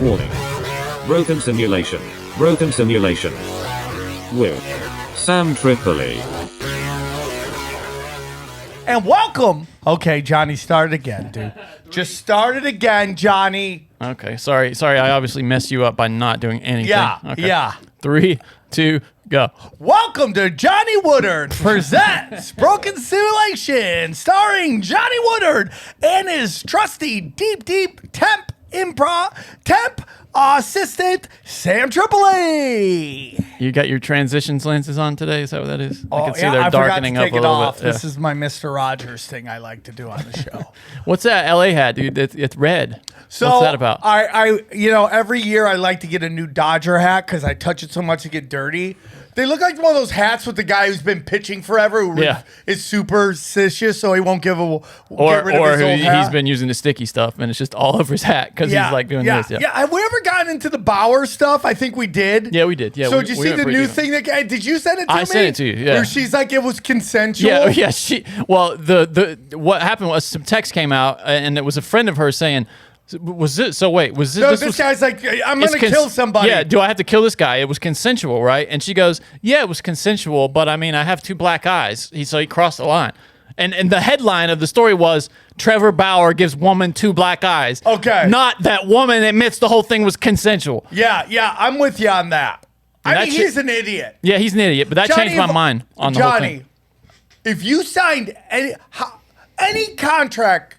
Warning. Broken simulation. Broken simulation. With Sam Tripoli. And welcome. Okay, Johnny, start it again, dude. Just start it again, Johnny. Okay, sorry. I obviously messed you up by not doing anything. Yeah, Okay. yeah. 3, 2, go. Welcome to Johnny Woodard presents Broken Simulation, starring Johnny Woodard and his trusty deep temp assistant, Sam Tripoli. You got your transitions lenses on today? Is that what that is? I can see they're I darkening forgot to up take a it little off. bit. This is my Mr. Rogers thing I like to do on the show. What's that LA hat, dude? It's red. So what's that about? I every year I like to get a new Dodger hat because I touch it so much it get dirty. They look like one of those hats with the guy who's been pitching forever, who is superstitious, so he won't get rid of his old hat. He's been using the sticky stuff, and it's just all over his hat because he's like doing this. Yeah. Have we ever gotten into the Bauer stuff? I think we did. Yeah, we did. Yeah. So did you see the new thing that guy? Did you send it to me? I sent it to you. Yeah. Where she's like, it was consensual. Yeah. The what happened was some text came out, and it was a friend of hers saying. Was it? So wait, was it? No, this guy's like, I'm going to kill somebody. Yeah, do I have to kill this guy? It was consensual, right? And she goes, yeah, it was consensual, but I mean, I have 2 black eyes. So he crossed the line. And the headline of the story was, Trevor Bauer gives woman 2 black eyes. Okay. Not that woman admits the whole thing was consensual. Yeah, I'm with you on that. I mean, he's an idiot. Yeah, he's an idiot, but that changed my mind on the whole thing. Johnny, if you signed any contract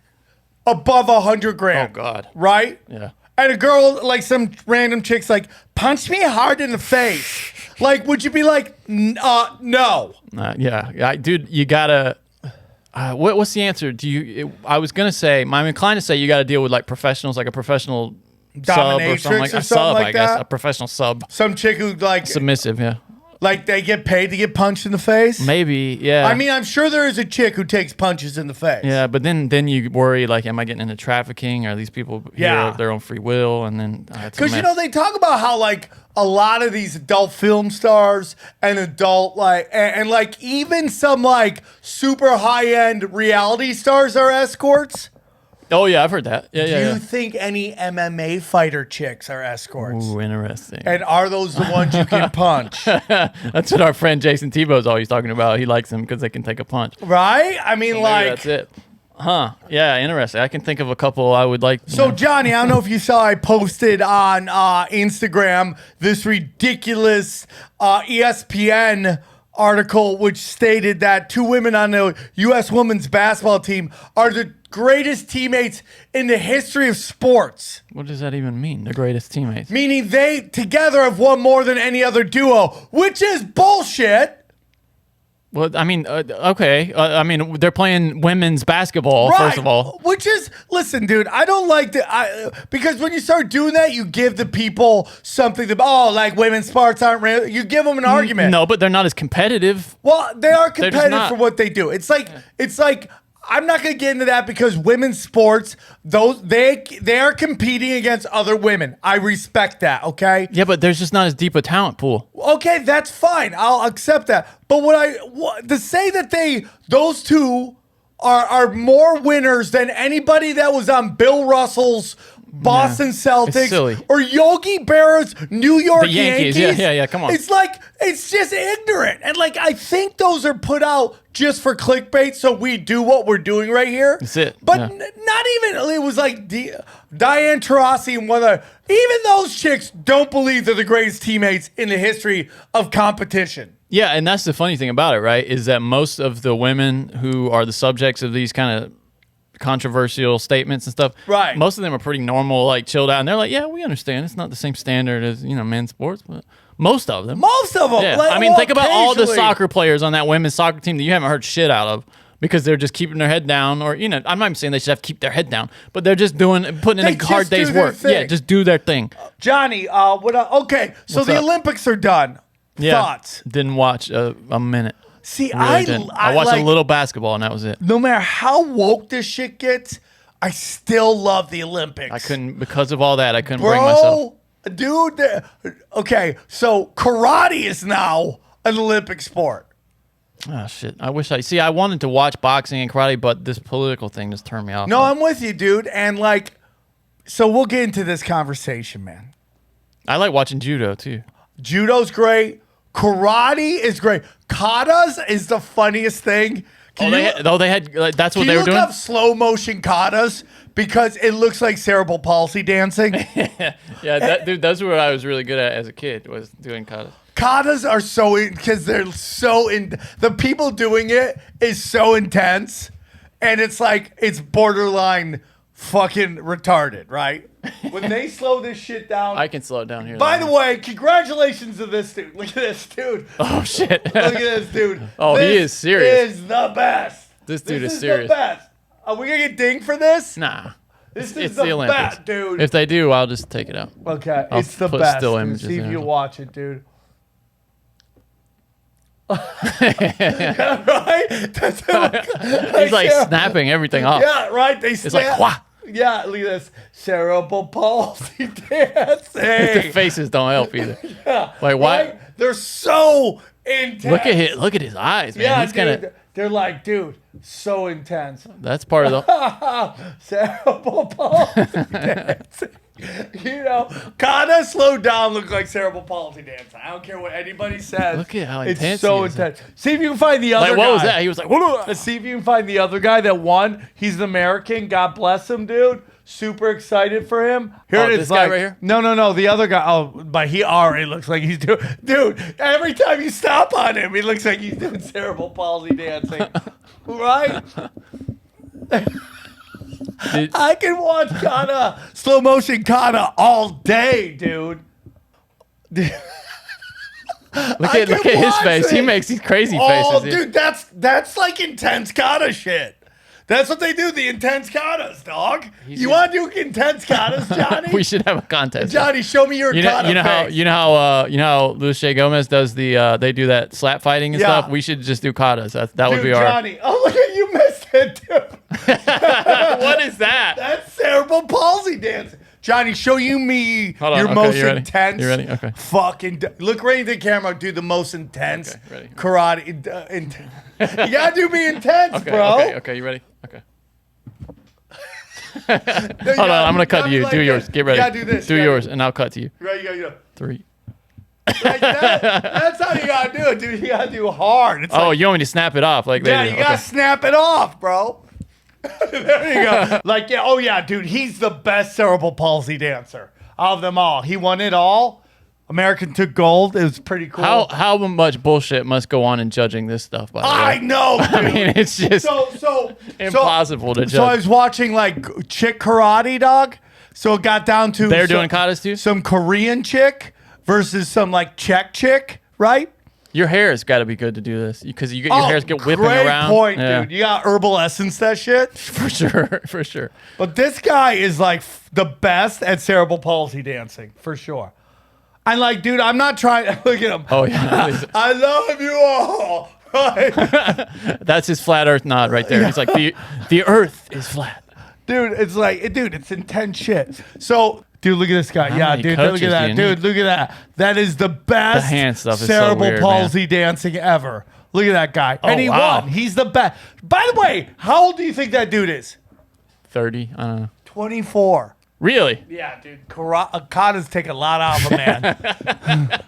above $100,000. Oh, God. Right? Yeah. And a girl, like some random chick's like, punch me hard in the face. Like, would you be like, no? Dude, you gotta. What's the answer? I was gonna say, I'm inclined to say you got to deal with like professionals, like a professional sub or something like I guess a professional sub. Some chick who like submissive, yeah. Like they get paid to get punched in the face? Maybe, yeah. I mean, I'm sure there is a chick who takes punches in the face. Yeah, but then you worry, like, am I getting into trafficking? Are these people here of their own free will? And then because they talk about how like a lot of these adult film stars and adult and like even some like super high end reality stars are escorts. Oh yeah, I've heard that. Yeah, Do you think any MMA fighter chicks are escorts? Ooh, interesting. And are those the ones you can punch? That's what our friend Jason Tebow's always talking about. He likes them because they can take a punch. Right? I mean, like that's it. Huh. Yeah, interesting. I can think of a couple I would like. So, Johnny, I don't know if you saw I posted on Instagram this ridiculous ESPN article which stated that 2 women on the U.S. women's basketball team are the greatest teammates in the history of sports. What does that even mean? The greatest teammates? Meaning they together have won more than any other duo, which is bullshit. Well, I mean, okay. I mean, they're playing women's basketball, right. First of all. Which is, listen, dude, I don't like because when you start doing that, you give the people something like women's sports aren't real. You give them an argument. No, but they're not as competitive. Well, they are competitive for what they do. It's like, I'm not going to get into that because women's sports, they are competing against other women. I respect that, okay? Yeah, but there's just not as deep a talent pool. Okay, that's fine. I'll accept that. But to say that those 2 are more winners than anybody that was on Bill Russell's Boston Celtics or Yogi Berra's New York the Yankees. Yeah, come on. It's like, it's just ignorant. And like, I think those are put out just for clickbait so we do what we're doing right here. That's it. But not even, it was like Diane Taurasi and even those chicks don't believe they're the greatest teammates in the history of competition. Yeah, and that's the funny thing about it, right? Is that most of the women who are the subjects of these kind of controversial statements and stuff, right? Most of them are pretty normal, like chilled out, and they're like, "Yeah, we understand. It's not the same standard as men's sports, but most of them, yeah. I mean, think about all the soccer players on that women's soccer team that you haven't heard shit out of because they're just keeping their head down, or I'm not even saying they should have to keep their head down, but they're just putting in a hard day's work. Yeah, just do their thing. Johnny, okay, so the Olympics are done. Yeah, thoughts? Didn't watch a minute. See, really I watched a little basketball, and that was it. No matter how woke this shit gets, I still love the Olympics. I couldn't, because of all that, I couldn't bring myself. Dude, okay, so karate is now an Olympic sport. Oh, shit. I wanted to watch boxing and karate, but this political thing just turned me off. No, I'm with you, dude. And like, So we'll get into this conversation, man. I like watching judo too. Judo's great. Karate is great. Katas is the funniest thing. They had like, that's what Can they you were look doing. up slow motion katas because it looks like cerebral palsy dancing? Yeah, dude, that's what I was really good at as a kid, was doing kata. Katas are so because they're so in. The people doing it is so intense, and it's like it's borderline fucking retarded, right? When they slow this shit down. I can slow it down here. By the way, congratulations to this dude. Look at this dude. Oh shit! Look at this dude. Oh, this he is serious. Is the best. This dude is is serious. The best. Are we gonna get dinged for this? Nah. This It's is the the Olympics. best, dude. If they do, I'll just take it out. Okay, I'll it's the put best. still Dude. images See if in. you watch it, dude. Right? That's He's like snapping everything off. Yeah, right. They It's like, snap. wah! Yeah, look at this cerebral palsy dancing. The faces don't help either. Yeah, Like, why? right? They're so intense. Look at his eyes, man. Yeah, He's dude. gonna. They're like, dude, so intense. That's part of the. Cerebral palsy dancing. You know, kata slowed down look like cerebral palsy dancing. I don't care what anybody says. Look at how it's intense so he is. intense. See if you can find the other Like, guy. what was that? He was like, "Whoa." Let's see if you can find the other guy that won. He's an American. God bless him, dude. Super excited for him. Here Oh, it is. this guy right here? No. The other guy. Oh, but he already looks like he's doing. Dude, every time you stop on him, he looks like he's doing cerebral palsy dancing. Right? Dude, I can watch kata, slow motion kata all day, dude. look I at can his watch face. He it. makes these crazy Oh, faces. dude, that's like intense kata shit. That's what they do, the intense katas, dog. You want to do intense katas, Johnny? We should have a contest. Johnny, show me your kata face. You know how Luis J. Gomez does the they do that slap fighting and Yeah. stuff. We should just do katas. That would Dude, be our. Johnny. Oh, look at you missed it, dude. What is that? That's cerebral palsy dancing. Johnny, show me Hold on, your okay, most you ready? intense. You ready? Okay. Fucking look right into the camera. Do the most intense Okay, ready. karate. You gotta do me intense, Okay, bro. okay, you ready? Okay. No, Hold on, I'm gonna cut to you. like Do yours. this. Get ready. You gotta do this. Do You gotta yours, and I'll cut to you. Right, you gotta 3. like that. That's how you gotta do it, dude. You gotta do hard. It's Oh, like, you want me to snap it off like yeah, they you do? gotta Okay. snap it off, bro. There you go. Like, yeah, oh yeah, dude. He's the best cerebral palsy dancer of them all. He won it all. American took gold. It was pretty cool. How much bullshit must go on in judging this stuff? By the I way, know, dude. I mean, it's just so impossible to judge. So I was watching like chick karate, dog. So it got down to They're doing katas too? Some Korean chick versus some like Czech chick, right? Your hair has got to be good to do this because you get your hairs get whipping great around. Point, Yeah. dude. You got herbal essence that shit. For sure, for sure. But this guy is like the best at cerebral palsy dancing, for sure. I'm like, dude, I'm not trying. Look at him. Oh yeah, I love you all. Right? that's his flat Earth nod right there. He's like the Earth is flat. Dude, it's like, dude, it's intense shit. So, dude, look at this guy. How Yeah, many dude, look coaches at that. do you Dude, need? look at that. That is the best The hand stuff is so cerebral weird, palsy dancing ever. Look at that guy. Oh, And he wow. won. He's the best. By the way, how old do you think that dude is? 30. I don't know. 24. Really? Yeah, dude. Katas take a lot out of a man.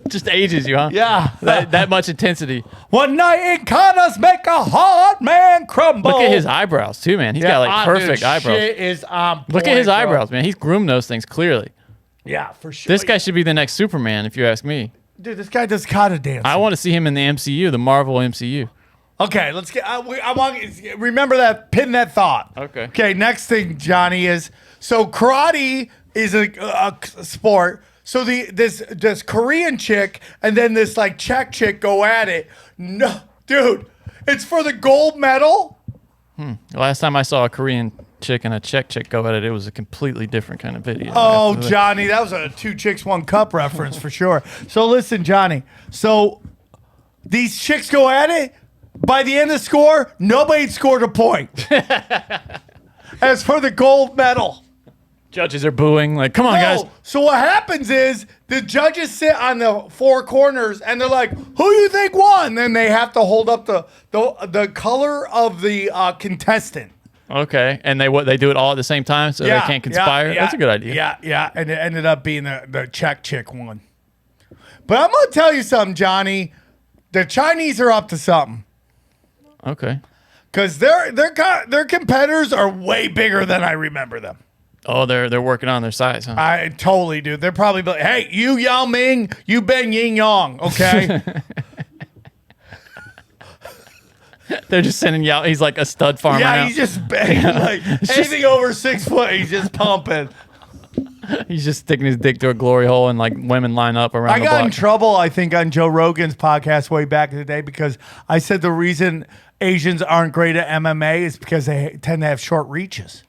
Just ages you, huh? Yeah. That much intensity. One night in katas make a hard man crumble. Look at his eyebrows too, man. He's got like perfect dude, eyebrows. Shit is on point, Look at his bro. eyebrows, man. He's groomed those things clearly. Yeah, for sure. This guy should be the next Superman, if you ask me. Dude, this guy does kata dancing. I want to see him in the MCU, the Marvel MCU. Okay, let's get. I want remember that. Pin that thought. Okay. Okay. Next thing, Johnny, is so karate is a sport. So this Korean chick and then this like Czech chick go at it. No, dude, it's for the gold medal. The last time I saw a Korean chick and a Czech chick go at it, it was a completely different kind of video. Oh, Johnny, that was a 2 chicks 1 cup reference for sure. So listen, Johnny. So these chicks go at it. By the end of the score, nobody scored a point. As for the gold medal. Judges are booing, like, come on, guys. So what happens is the judges sit on the 4 corners and they're like, "Who you think won?" Then they have to hold up the color of the contestant. Okay, and they do it all at the same time, so they can't conspire. That's a good idea. Yeah, and it ended up being the Czech chick one. But I'm gonna tell you something, Johnny. The Chinese are up to something. Okay. Because their competitors are way bigger than I remember them. Oh, they're working on their size, huh? I totally do. They're probably like, hey, you Yao Ming, you Ben Ying Yang, okay? They're just sending Yao. He's like a stud farmer. Yeah, now. he's just banging like anything over 6 foot. He's just pumping. He's just sticking his dick to a glory hole and like women line up around. I the got block. in trouble, I think, on Joe Rogan's podcast way back in the day because I said the reason Asians aren't great at MMA is because they tend to have short reaches.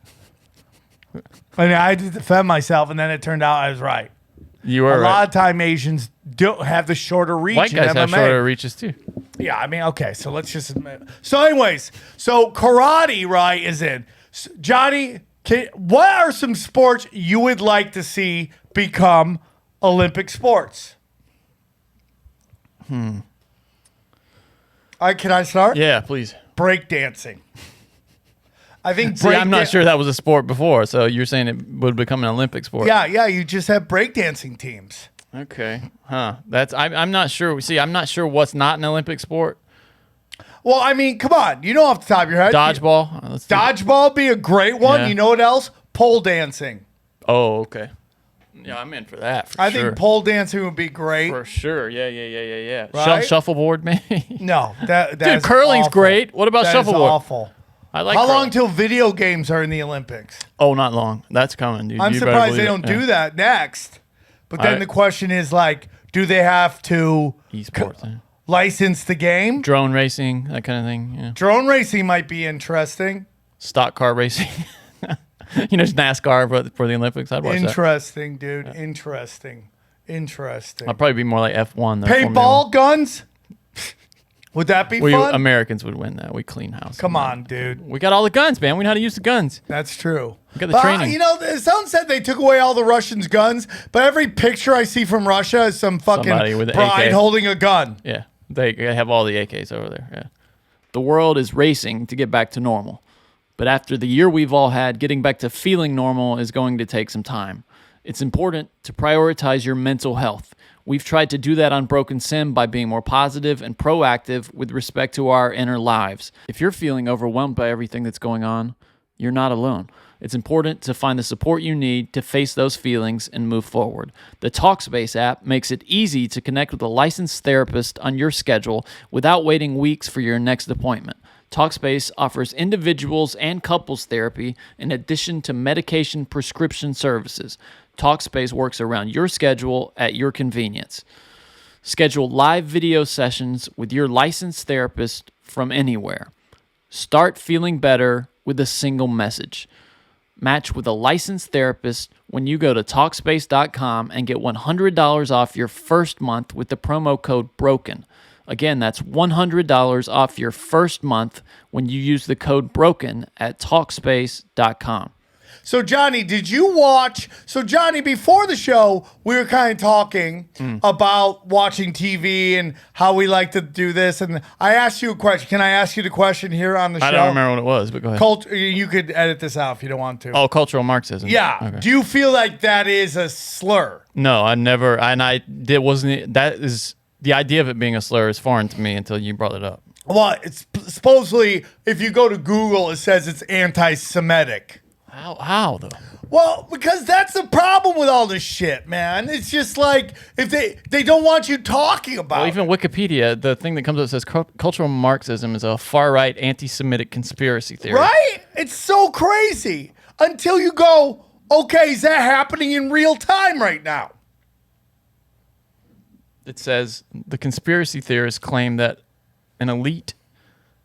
And I had to defend myself, and then it turned out I was right. You were a right. lot of time Asians don't have the shorter reach. White guys in have MMA. shorter reaches too. Yeah, I mean, okay, so let's just admit. So, anyways, so karate, right, is in. Johnny, what are some sports you would like to see become Olympic sports? Can I start? Yeah, please. Breakdancing. I think See, I'm not sure that was a sport before, so you're saying it would become an Olympic sport. Yeah, you just have breakdancing teams. Okay. Huh. I'm not sure. See, I'm not sure what's not an Olympic sport. Well, I mean, come on. You know off the top of your head. Dodgeball. Dodgeball be a great one. Yeah. You know what else? Pole dancing. Oh, okay. Yeah, I'm in for that. I think pole dancing would be great. For sure. Yeah. Right? Shuffleboard, maybe. No, that Dude, curling's awful. great. What about That is shuffleboard? awful. I like. How curling. long till video games are in the Olympics? Oh, not long. That's coming, dude. I'm You better surprised believe they it. don't Yeah. do that next. But then I- the question is like, do they have to Esports. Yeah. license the game? Drone racing, that kind of thing. Yeah. Drone racing might be interesting. Stock car racing. You know, just NASCAR for the Olympics. I'd watch that. Interesting, dude. Interesting. I'll probably be more like F1. than Formula Paintball guns? Would that be One. fun? Americans would win that. We clean house. Come on, dude. We got all the guns, man. We know how to use the guns. That's true. We got the But, training. you know, someone said they took away all the Russians' guns, but every picture I see from Russia is some Somebody fucking with an bride AK. holding a gun. Yeah, they have all the AKs over there. Yeah. The world is racing to get back to normal. But after the year we've all had, getting back to feeling normal is going to take some time. It's important to prioritize your mental health. We've tried to do that on Broken Sim by being more positive and proactive with respect to our inner lives. If you're feeling overwhelmed by everything that's going on, you're not alone. It's important to find the support you need to face those feelings and move forward. The Talkspace app makes it easy to connect with a licensed therapist on your schedule without waiting weeks for your next appointment. Talkspace offers individuals and couples therapy in addition to medication prescription services. Talkspace works around your schedule at your convenience. Schedule live video sessions with your licensed therapist from anywhere. Start feeling better with a single message. Match with a licensed therapist when you go to Talkspace.com and get $100 off your first month with the promo code BROKEN. Again, that's $100 off your first month when you use the code BROKEN at Talkspace.com. So, Johnny, did you watch? So, Johnny, before the show, we were kind of talking about watching TV and how we like to do this. And I asked you a question. Can I ask you the question here on the show? I don't remember what it was, but go ahead. You could edit this out if you don't want to. Oh, cultural Marxism. Yeah. Okay. Do you feel like that is a slur? No, I never. And I did. Wasn't. That is the idea of it being a slur is foreign to me until you brought it up. Well, it's supposedly, if you go to Google, it says it's anti-Semitic. How though? Well, because that's the problem with all this shit, man. It's just like if they don't want you talking about Well, even Wikipedia, the thing that comes up says cultural Marxism is a far-right anti-Semitic conspiracy it. theory. Right? It's so crazy until you go, okay, is that happening in real time right now? It says the conspiracy theorists claim that an elite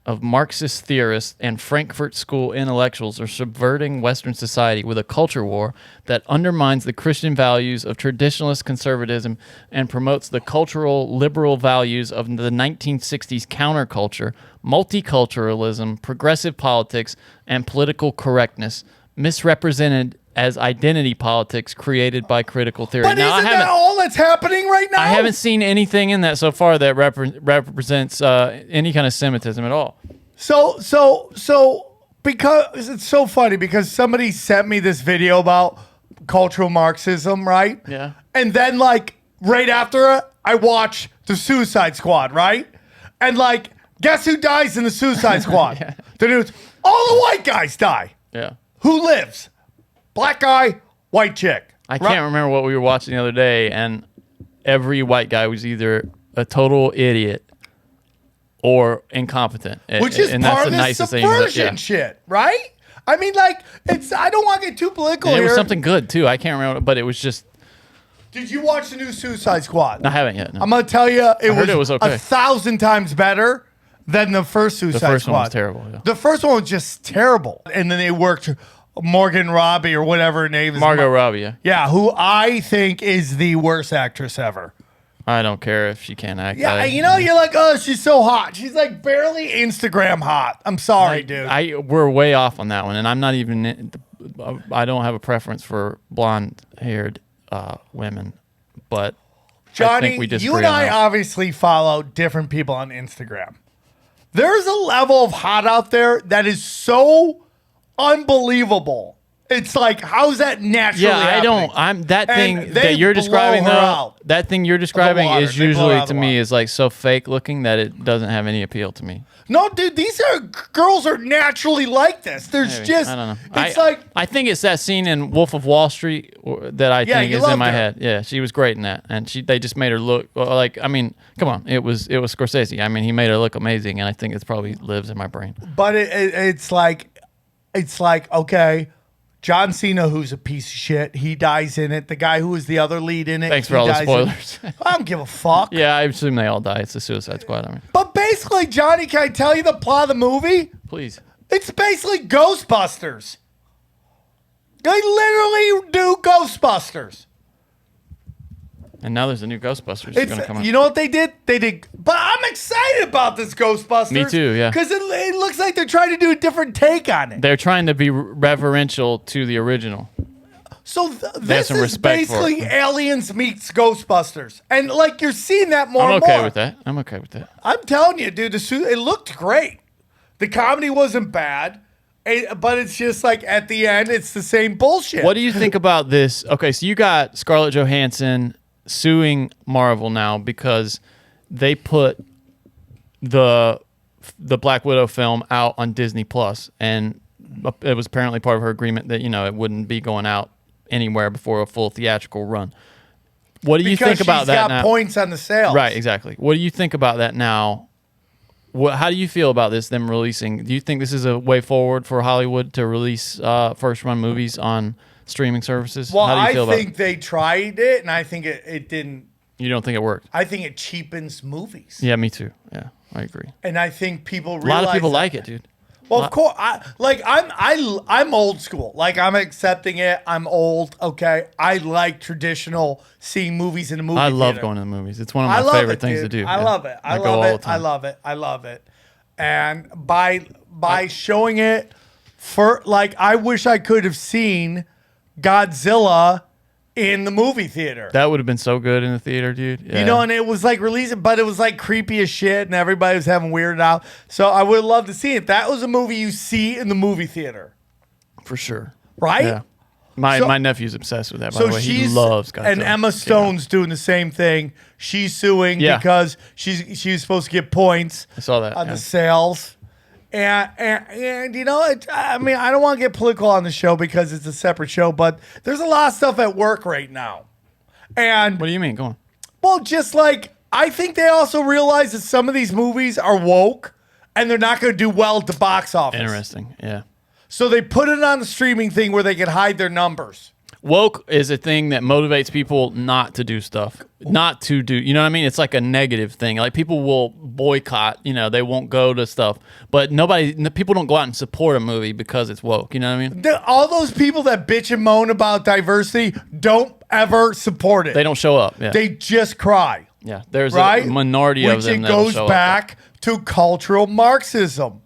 of Marxist theorists and Frankfurt School intellectuals are subverting Western society with a culture war that undermines the Christian values of traditionalist conservatism and promotes the cultural liberal values of the 1960s counterculture, multiculturalism, progressive politics, and political correctness, misrepresented as identity politics created by critical theory. But Now, isn't that all that's happening right now? I haven't seen anything in that so far that represents any kind of Semitism at all. So because it's so funny because somebody sent me this video about cultural Marxism, right? Yeah. And then like right after it, I watch the Suicide Squad, right? And like, guess who dies in the Suicide Squad? Yeah. The dudes, all the white guys die. Yeah. Who lives? Black guy, white chick. I can't remember what we were watching the other day, and every white guy was either a total idiot or incompetent. Which is and part that's of the this nicest thing. subversion shit, right? I mean, like, I don't want to get too political And it here. was something good too. I can't remember, but it was just. Did you watch the new Suicide Squad? I haven't yet. No. I'm going to tell you, heard it was okay. 1,000 times better than the first Suicide Squad. The first one was terrible. Yeah. The first one was just terrible. And then they worked Morgan Robbie or whatever her name is. Margot Robbie. Yeah. Yeah, who I think is the worst actress ever. I don't care if she can't act. Yeah, you know, you're like, oh, she's so hot. She's like barely Instagram hot. I'm sorry, dude. We're way off on that one, and I'm not even. I don't have a preference for blonde-haired women, but Johnny, I think we disagree you and on I that. obviously follow different people on Instagram. There's a level of hot out there that is so unbelievable. It's like, how's that naturally Yeah, I happening? don't. That And thing they that you're blow describing, her though. out That thing you're describing water. is They blow her usually out of to the me water. is like so fake looking that it doesn't have any appeal to me. No, dude, these are girls are naturally like this. There's Maybe. just, I don't know. it's like, I think it's that scene in Wolf of Wall Street that I think you is in loved my her. head. Yeah, she was great in that, and they just made her look like. I mean, come on, it was Scorsese. I mean, he made her look amazing, and I think it probably lives in my brain. but it's like, okay, John Cena, who's a piece of shit, he dies in it. The guy who was the other lead in it, Thanks he for all the dies in it. spoilers. I don't give a fuck. Yeah, I assume they all die. It's the Suicide Squad. I mean, But basically, Johnny, can I tell you the plot of the movie? please. It's basically Ghostbusters. They literally do Ghostbusters. And now there's a new Ghostbusters going to come out. You know what they did? But I'm excited about this Ghostbusters. Me too, yeah. Because it looks like they're trying to do a different take on it. They're trying to be reverential to the original. So this some is respect for basically it. Aliens meets Ghostbusters. And like you're seeing that more I'm and okay more. with that. I'm okay with that. I'm telling you, dude, it looked great. The comedy wasn't bad. But it's just like at the end, it's the same bullshit. What do you think about this? Okay, so you got Scarlett Johansson suing Marvel now because they put the Black Widow film out on Disney Plus, and it was apparently part of her agreement that it wouldn't be going out anywhere before a full theatrical run. What do you think about that Because she's got now? points on the sales. Right, exactly. What do you think about that now? How do you feel about this? Them releasing? Do you think this is a way forward for Hollywood to release first run movies on streaming services? Well, How do you feel I about think they tried it, and I think it didn't. You don't think it worked? I think it cheapens movies. Yeah, me too. Yeah, I agree. And I think people A realize lot of people that. like it, dude. Well, of course, I'm old school. Like I'm accepting it. I'm old. Okay, I like traditional seeing movies in the movie. I love theater. going to the movies. It's one of I my love favorite it, things dude. to do. I Yeah. love it. I go love all it. the time. I love it. I love it. And by showing it for like, I wish I could have seen Godzilla in the movie theater. That would have been so good in the theater, dude. Yeah. You know, and it was like releasing, but it was like creepy as shit, and everybody was having weirded out. So I would love to see it. That was a movie you see in the movie theater, for sure. right? Yeah. My So- nephew's obsessed with that. By So the way, he she's loves Godzilla. and Emma Stone's doing the same thing. She's suing Yeah. because she was supposed to get points I saw that. on yeah. the sales. And you know, I mean, I don't want to get political on the show because it's a separate show, but there's a lot of stuff at work right now. And What do you mean? Go on. well, just like I think they also realize that some of these movies are woke and they're not going to do well at the box office. Interesting. Yeah. So they put it on the streaming thing where they can hide their numbers. Woke is a thing that motivates people not to do stuff, not to do, you know what I mean? It's like a negative thing. Like people will boycott, they won't go to stuff, but people don't go out and support a movie because it's woke. You know what I mean? All those people that bitch and moan about diversity don't ever support it. They don't show up. Yeah. They just cry. Yeah. There's Right? a minority of Which them it that goes show back to cultural Marxism.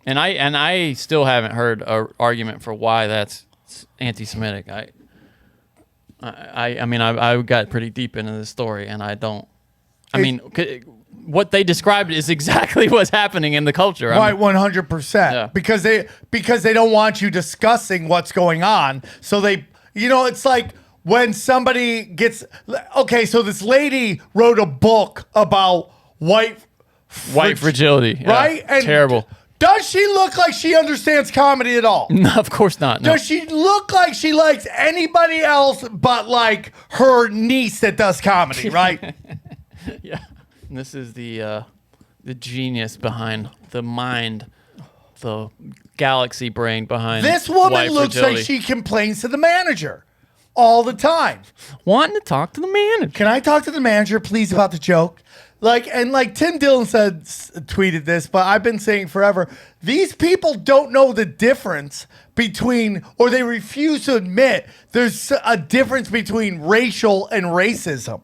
And I still haven't heard an argument for why that's anti-Semitic. I mean, I got pretty deep into the story, and I don't. I mean, what they described is exactly what's happening in the culture. I Right, mean, 100%. Yeah. Because they don't want you discussing what's going on. So it's like when somebody gets okay. So this lady wrote a book about white fragility, yeah, right? And terrible. Does she look like she understands comedy at all? No, of course not. No. Does she look like she likes anybody else but like her niece that does comedy? Right? Yeah. And this is the genius behind the mind, the galaxy brain behind This woman white looks fragility. like she complains to the manager all the time. Wanting to talk to the manager. Can I talk to the manager, please, about the joke? Like Tim Dillon tweeted this, but I've been saying forever, these people don't know the difference between, or they refuse to admit there's a difference between racial and racism.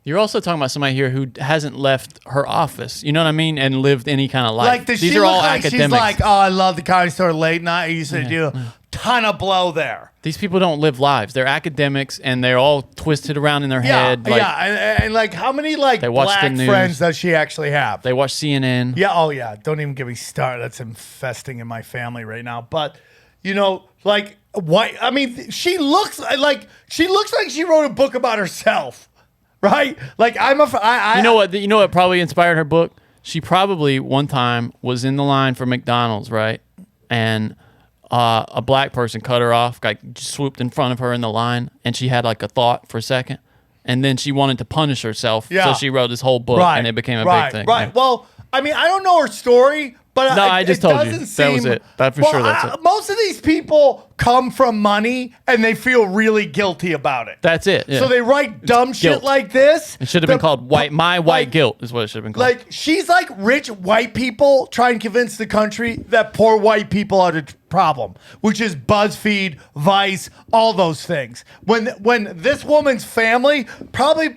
You're also talking about somebody here who hasn't left her office, you know what I mean, and lived any kind of life. Like, does These she are look all like academics. she's like, oh, I love the Comedy Store late night. I used to do a ton of blow there. These people don't live lives. They're academics, and they're all twisted around in their head. Like, and like how many like They watch the black news. friends does she actually have? They watch CNN. Yeah, oh yeah. Don't even get me started. That's infesting in my family right now. But like why? I mean, she looks like she wrote a book about herself, right? Like You know what? You know what probably inspired her book? She probably one time was in the line for McDonald's, right? And a black person cut her off, like swooped in front of her in the line, and she had like a thought for a second, and then she wanted to punish herself, Yeah. so she wrote this whole book, and it became a big thing. Right. Yeah. Well, I mean, I don't know her story, but No, I just told you. doesn't That was seem- it. That for Well, sure, that's it. Most of these people come from money, and they feel really guilty about it. That's it. Yeah. So they write dumb shit guilt. like this. It should have been called My White Guilt is what it should have been called. Like, she's like rich white people trying to convince the country that poor white people are the problem, which is BuzzFeed, Vice, all those things. When this woman's family probably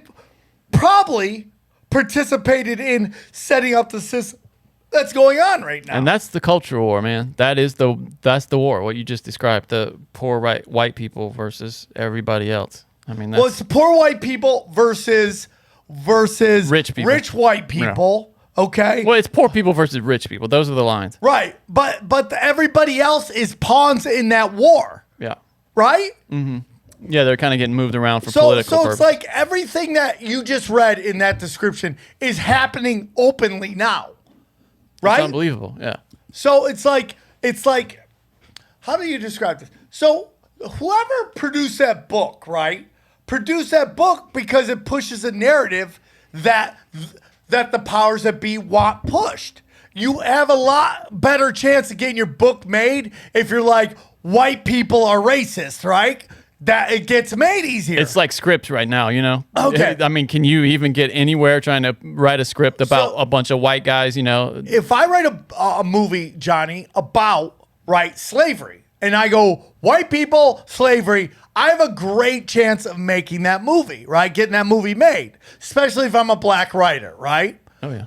participated in setting up the system that's going on right now. And that's the culture war, man. That's the war. What you just described, the poor white people versus everybody else. I mean, that's, well, it's the poor white people versus Rich people. rich white people. Okay. well, it's poor people versus rich people. Those are the lines. Right. But everybody else is pawns in that war. Yeah. Right? Yeah, they're kind of getting moved around for So political purposes. it's like everything that you just read in that description is happening openly now. Right? It's unbelievable. Yeah. So it's like how do you describe this? So whoever produced that book, right? Produced that book because it pushes a narrative that the powers that be want pushed. You have a lot better chance of getting your book made if you're like white people are racist, right? That it gets made easier. It's like scripts right now, you know? Okay. I mean, can you even get anywhere trying to write a script about So- a bunch of white guys, you know? If I write a movie, Johnny, about slavery, and I go white people, slavery, I have a great chance of making that movie, right? Getting that movie made, especially if I'm a black writer, right? Oh, yeah.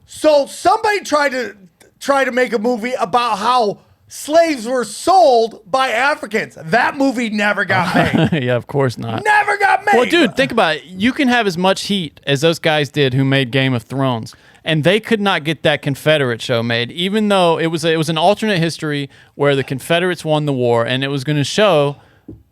So somebody tried to make a movie about how slaves were sold by Africans. That movie never got made. Yeah, of course not. Never got made. Well, dude, think about it. You can have as much heat as those guys did who made Game of Thrones, and they could not get that Confederate show made, even though it was an alternate history where the Confederates won the war, and it was going to show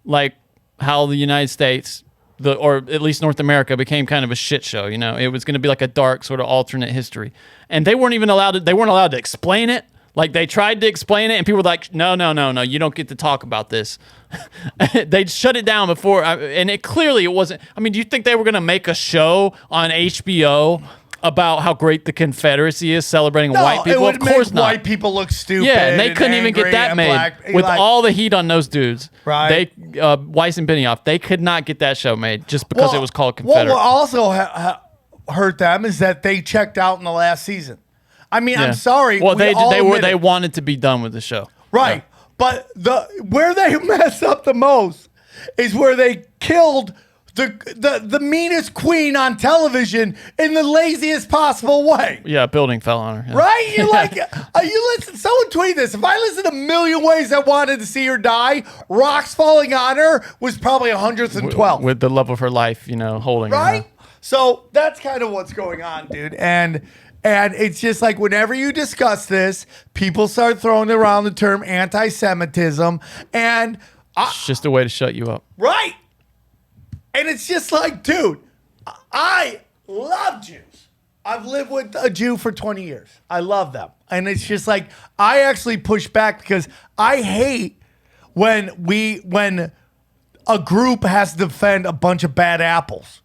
like how the United States, or at least North America, became kind of a shit show. You know, it was going to be like a dark sort of alternate history, and they weren't even allowed to. They weren't allowed to explain it. Like, they tried to explain it, and people were like, no, you don't get to talk about this. They'd shut it down before, and it wasn't. I mean, do you think they were going to make a show on HBO about how great the Confederacy is celebrating white people? It would Of course make not. white people look stupid. Yeah, and they couldn't even get angry that and made black. with Like, all the heat on those dudes. Right. Weiss and Benioff, they could not get that show made just because it was called Confederate. What also hurt them is that they checked out in the last season. I mean, Yeah. I'm sorry. Well, we all admit they it. wanted to be done with the show. Right. Yeah. But where they messed up the most is where they killed the meanest queen on television in the laziest possible way. Yeah, a building fell on her. Yeah. Right? You're like, you listen, someone tweet this. If I listen to a million ways I wanted to see her die, rocks falling on her was probably 112. With the love of her life, you know, holding her. Right? So that's kind of what's going on, dude. And it's just like whenever you discuss this, people start throwing around the term anti-Semitism, and It's just a way to shut you up. right. And it's just like, dude, I love Jews. I've lived with a Jew for 20 years. I love them. And it's just like, I actually push back because I hate when a group has to defend a bunch of bad apples.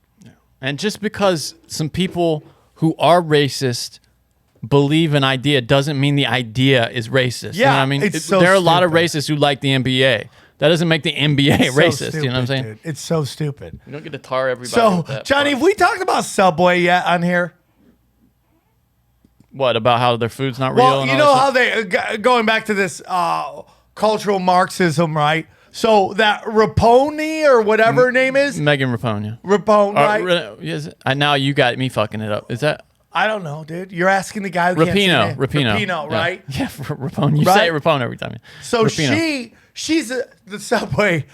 And just because some people who are racist believe an idea doesn't mean the idea is racist. You know what I mean? it's so there are a lot of stupid. racists who like the NBA. That doesn't make the NBA It's so racist. You know what I'm stupid, saying? dude. It's so stupid. You don't get to tar everybody. So, with that, Johnny, but- have we talked about Subway yet on here? What about how their food's not real? Well, and you all know that how going back to this cultural Marxism, right? So that Raponi or whatever her name is, stuff? Megan Rapone, yeah. Rapone, right? Yes. Now you got me fucking it up. Is that I don't know, dude. You're asking the guy who can't say Rapino? it. Rapino, Yeah. right? Yeah, Rapone. You Right? say Rapone every time. So Rapino. she's the Subway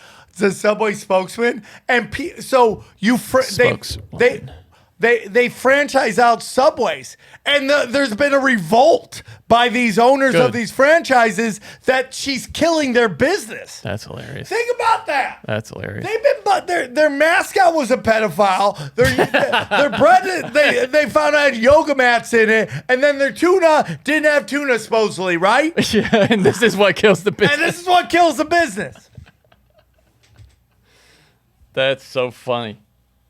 spokesman, and so Spokeswoman. they franchise out Subways, and there's been a revolt by these owners of Good. these franchises that she's killing their business. That's hilarious. Think about that. That's hilarious. They've been, but their mascot was a pedophile. Their bread, they found out yoga mats in it, and then their tuna didn't have tuna supposedly, right? Yeah, and this is what kills the business. And this is what kills the business. That's so funny.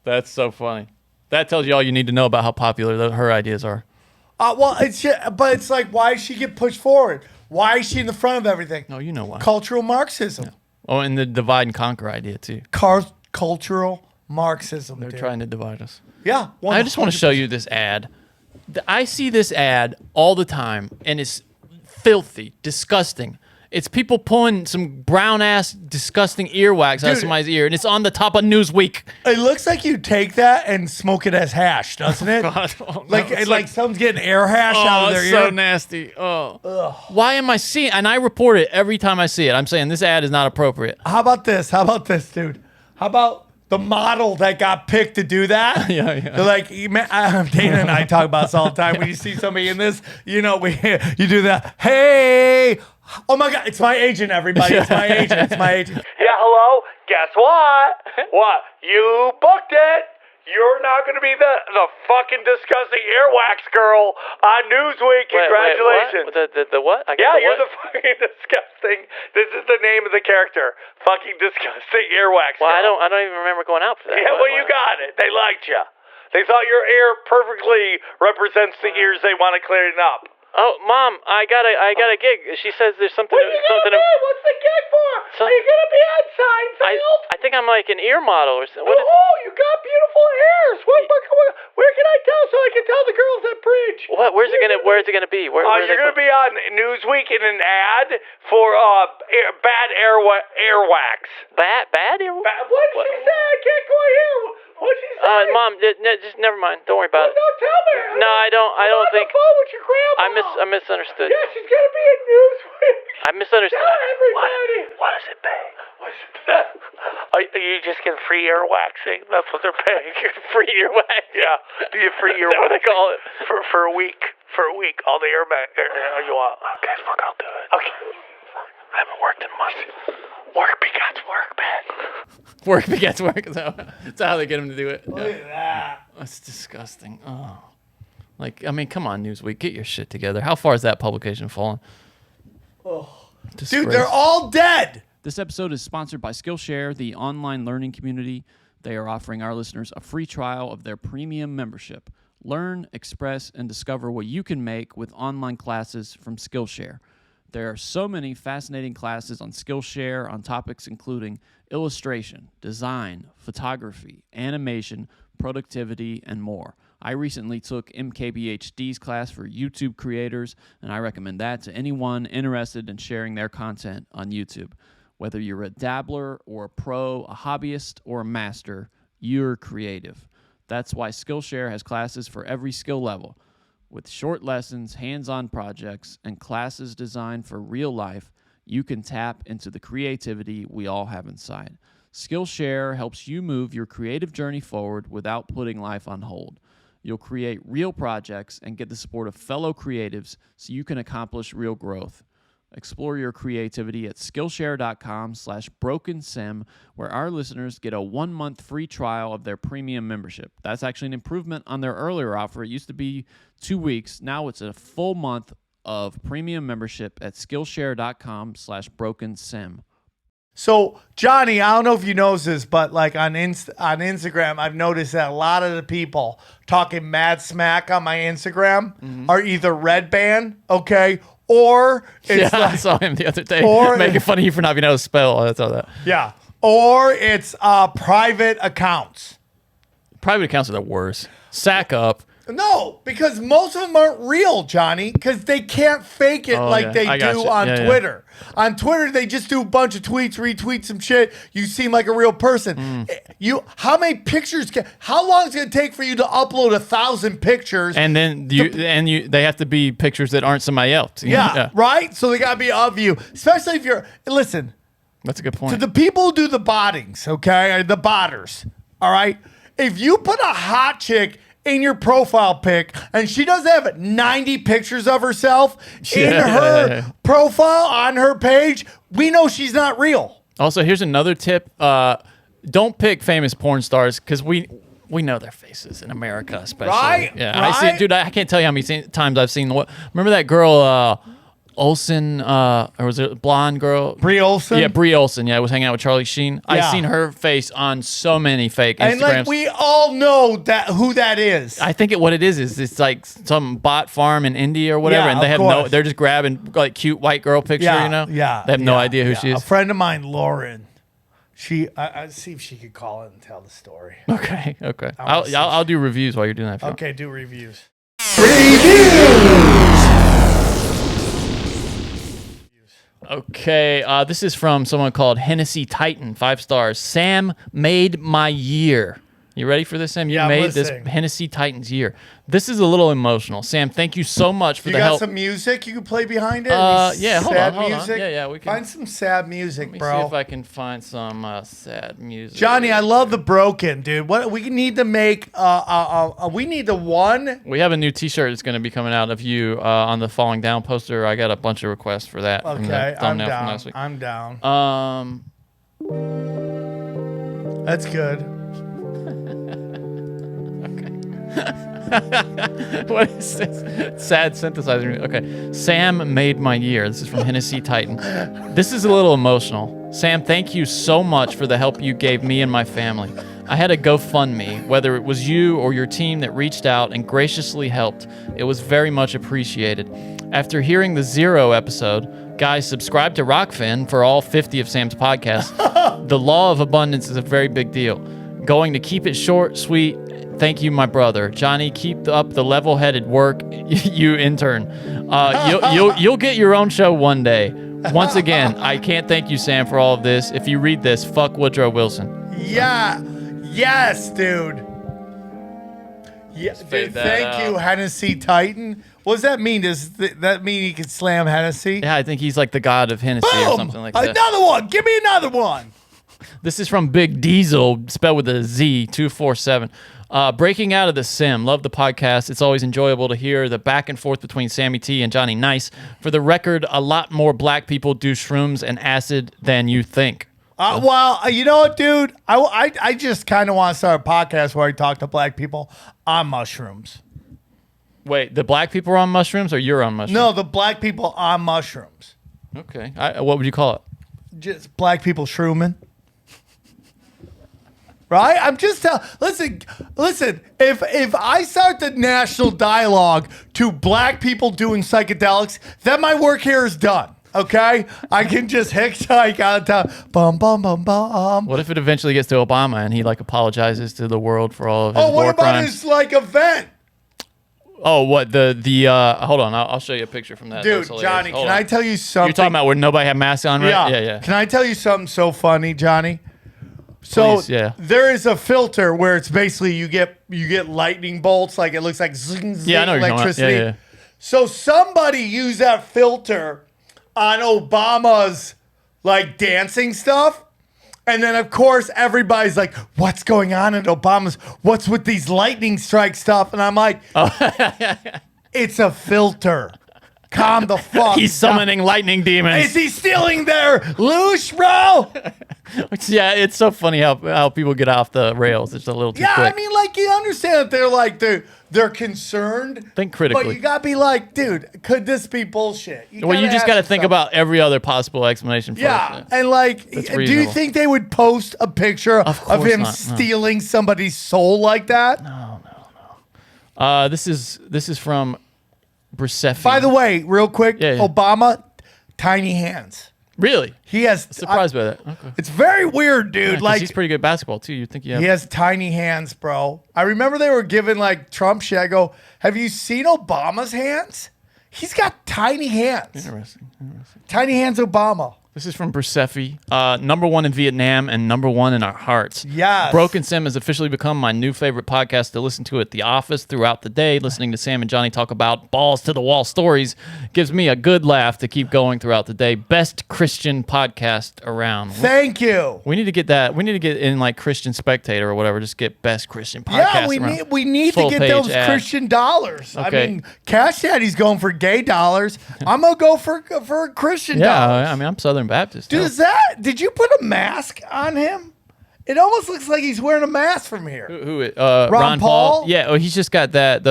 That's so funny. That tells you all you need to know about how popular her ideas are. Well, but it's like, why does she get pushed forward? Why is she in the front of everything? No, you know why. Cultural Marxism. Oh, and the divide and conquer idea too. Cultural Marxism. They're dude. trying to divide us. Yeah. I just want to 100%. show you this ad. I see this ad all the time, and it's filthy, disgusting. It's people pulling some brown ass, disgusting earwax out of Dude. somebody's ear, and it's on the top of Newsweek. It looks like you take that and smoke it as hash, doesn't it? God, oh, no, like it's like someone's getting air hash out Oh, of their it's ear. so nasty. Oh, why am I seeing? And I report it every time I see it. I'm saying this ad is not appropriate. How about this, dude? How about the model that got picked to do that? Yeah. They're like, Dana and I talk about this all the time. When you see somebody in this, you do that. Hey, oh my God, it's my agent, everybody. It's my agent. It's my agent. Yeah, hello. Guess what? What? You booked it. You're not going to be the fucking disgusting earwax girl on Newsweek. Congratulations. The what? Yeah, you're the fucking disgusting. This is the name of the character. Fucking disgusting earwax. Well, girl. I don't even remember going out for that. Yeah, well, you got it. They liked you. They thought your ear perfectly represents the ears they want to clean up. Oh, Mom, I got a gig. She says there's something. What's the gig for? So- Are you gonna be on Seinfeld? I think I'm like an ear model or something. You got beautiful ears. Where can I tell so I can tell the girls at Bridge? What? Where's it gonna be? Where You're gonna be on Newsweek in an ad for bad airwax. Bad ear? What did she say? I can't go here. What did she say? Mom, just never mind. Don't worry about it. Don't tell me. No, I don't. I don't think. On the phone with your grandma. I misunderstood. Yeah, she's gonna be in Newsweek. I misunderstood. Tell everybody. What does it pay? You just get free ear waxing. That's what they're paying. Free earwax? Yeah. Do you free ear Is that what they call it? For a week. For a week. All the you want. Okay, fuck, I'll do it. Okay. I haven't worked in months. Work begets work, man. Work begets work. That's how they get him to do it. Look at that. That's disgusting. Oh. Like, I mean, come on, Newsweek. Get your shit together. How far has that publication fallen? Oh. Disgrace. Dude, they're all dead. This episode is sponsored by Skillshare, the online learning community. They are offering our listeners a free trial of their premium membership. Learn, express, and discover what you can make with online classes from Skillshare. There are so many fascinating classes on Skillshare on topics including illustration, design, photography, animation, productivity, and more. I recently took MKBHD's class for YouTube creators, and I recommend that to anyone interested in sharing their content on YouTube. Whether you're a dabbler or a pro, a hobbyist or a master, you're creative. That's why Skillshare has classes for every skill level. With short lessons, hands-on projects, and classes designed for real life, you can tap into the creativity we all have inside. Skillshare helps you move your creative journey forward without putting life on hold. You'll create real projects and get the support of fellow creatives so you can accomplish real growth. Explore your creativity at Skillshare.com/BrokenSim, where our listeners get a 1-month free trial of their premium membership. That's actually an improvement on their earlier offer. It used to be 2 weeks. Now it's a full month of premium membership at Skillshare.com/BrokenSim. So, Johnny, I don't know if you know this, but like on Instagram, I've noticed that a lot of the people talking mad smack on my Instagram are either red band, okay, or it's I saw him the other day or- making fun of you for not being able to spell. I saw that. yeah, or it's private accounts. Private accounts are the worst. Sack up. No, because most of them aren't real, Johnny, because they can't fake it like yeah. they I do gotcha. on Yeah, yeah. Twitter. On Twitter, they just do a bunch of tweets, retweet some shit. You seem like a real person. How many pictures? How long is it going to take for you to upload 1,000 pictures? And then they have to be pictures that aren't somebody else. yeah, right? So they got to be of you, especially if you're, listen, That's a good point. to the people who do the bottings, okay, or the botters, all right? If you put a hot chick in your profile pic and she doesn't have 90 pictures of herself in her profile on her page, we know she's not real. Also, here's another tip. Don't pick famous porn stars because we know their faces in America, especially. Right, Yeah, right. I see, dude. I can't tell you how many times I've seen. Remember that girl, Olsen, or was it a blonde girl? Brie Olsen? Yeah, Brie Olsen. Yeah, I was hanging out with Charlie Sheen. Yeah. I've seen her face on so many fake Instagrams. And like we all know who that is. I think what it is it's like some bot farm in India or whatever, Yeah, and they of have course. they're just grabbing like cute white girl picture, yeah, you know? Yeah. They have no yeah, idea who yeah. she is. A friend of mine, Lauren, I see if she could call it and tell the story. Okay. wanna see I'll do reviews while you're doing that. Phil. Okay, do reviews. Okay, this is from someone called Hennessy Titan, 5 stars. Sam made my year. You ready for this, Sam? You Yeah, I'm made this listening. Hennessy Titan's year. This is a little emotional. Sam, thank you so much for You the got help. some music you can play behind it? Yeah, hold Sad on. music? Yeah, we can. Find some sad music, Let me bro. see if I can find some sad music. Johnny, I love the broken, dude. What we need to make? We need the one. We have a new T-shirt that's going to be coming out of you on the Falling Down poster. I got a bunch of requests for that. From the Okay, I'm thumbnail from down. last week. I'm down. That's good. What is this? Sad synthesizer. Okay. Sam made my year. This is from Hennessy Titan. This is a little emotional. Sam, thank you so much for the help you gave me and my family. I had a GoFundMe, whether it was you or your team that reached out and graciously helped. It was very much appreciated. After hearing the 0 episode, guys, subscribe to Rockfin for all 50 of Sam's podcasts. The law of abundance is a very big deal. Going to keep it short, sweet. Thank you, my brother. Johnny, keep up the level-headed work, you intern. You'll get your own show one day. Once again, I can't thank you, Sam, for all of this. If you read this, fuck Woodrow Wilson. Yeah. Yes, dude. Yeah, fade dude, that thank out. you, Hennessy Titan. What does that mean? Does that mean he can slam Hennessy? Yeah, I think he's like the god of Hennessy or Boom! something like that. Another one. Give me another one. This is from Big Diesel, spelled with a Z, 247. Breaking out of the sim. Love the podcast. It's always enjoyable to hear the back and forth between Sammy T and Johnny Nice. For the record, a lot more black people do shrooms and acid than you think. Well, you know what, dude? I just kind of want to start a podcast where I talk to black people on mushrooms. Wait, the black people are on mushrooms or you're on mushrooms? No, the black people on mushrooms. Okay. What would you call it? Just black people shrooming. Right? I'm just telling. Listen. If I start the national dialogue to black people doing psychedelics, then my work here is done. Okay? I can just hitchhike out of town. Bum bum bum bum. What if it eventually gets to Obama and he like apologizes to the world for all of his Oh, what war about crimes? his like event? Oh, what the hold on, I'll show you a picture from that. Dude, That's hilarious. Johnny, Hold can on. I tell you something? You're talking about where nobody had masks on, right? Yeah. Can I tell you something so funny, Johnny? So Please, yeah. there is a filter where it's basically you get lightning bolts, like it looks like zing, zing, Yeah, I know what you're talking about. electricity. Yeah. So somebody used that filter on Obama's like dancing stuff, And then, of course, everybody's like, what's going on in Obama's? What's with these lightning strike stuff? And I'm like, it's a filter. Calm the fuck He's summoning lightning demons. Is he stealing their loosh, bro? Yeah, it's so funny how people get off the rails. It's a little too quick. I mean, like, you understand that they're concerned. Think critically. But you gotta be like, dude, could this be bullshit? You just got to think about every other possible explanation first. Yeah, and like, do you think they would post a picture of him stealing somebody's soul like that? No. This is from Brisefi. By the way, real quick, Yeah. Obama, tiny hands. Really? He has. Surprised by that. Okay. It's very weird, dude. Yeah, 'cause like he's pretty good at basketball too. You think he has tiny hands, bro. I remember they were giving like Trump shit. I go, have you seen Obama's hands? He's got tiny hands. Interesting. Tiny hands, Obama. This is from Brisefi. #1 in Vietnam and #1 in our hearts. Yes. Broken Sim has officially become my new favorite podcast to listen to at the office throughout the day. Listening to Sam and Johnny talk about balls to the wall stories gives me a good laugh to keep going throughout the day. Best Christian podcast around. Thank you. We need to get that. We need to get in like Christian Spectator or whatever. Just get best Christian podcast. Yeah, we need to get those Christian dollars. Okay. I mean, Cash Daddy's going for gay dollars. I'm gonna go for Christian dollars. Yeah, I mean, I'm Southern Baptist. Dude, did you put a mask on him? It almost looks like he's wearing a mask from here. Who Ron Paul? Yeah, oh, he's just got that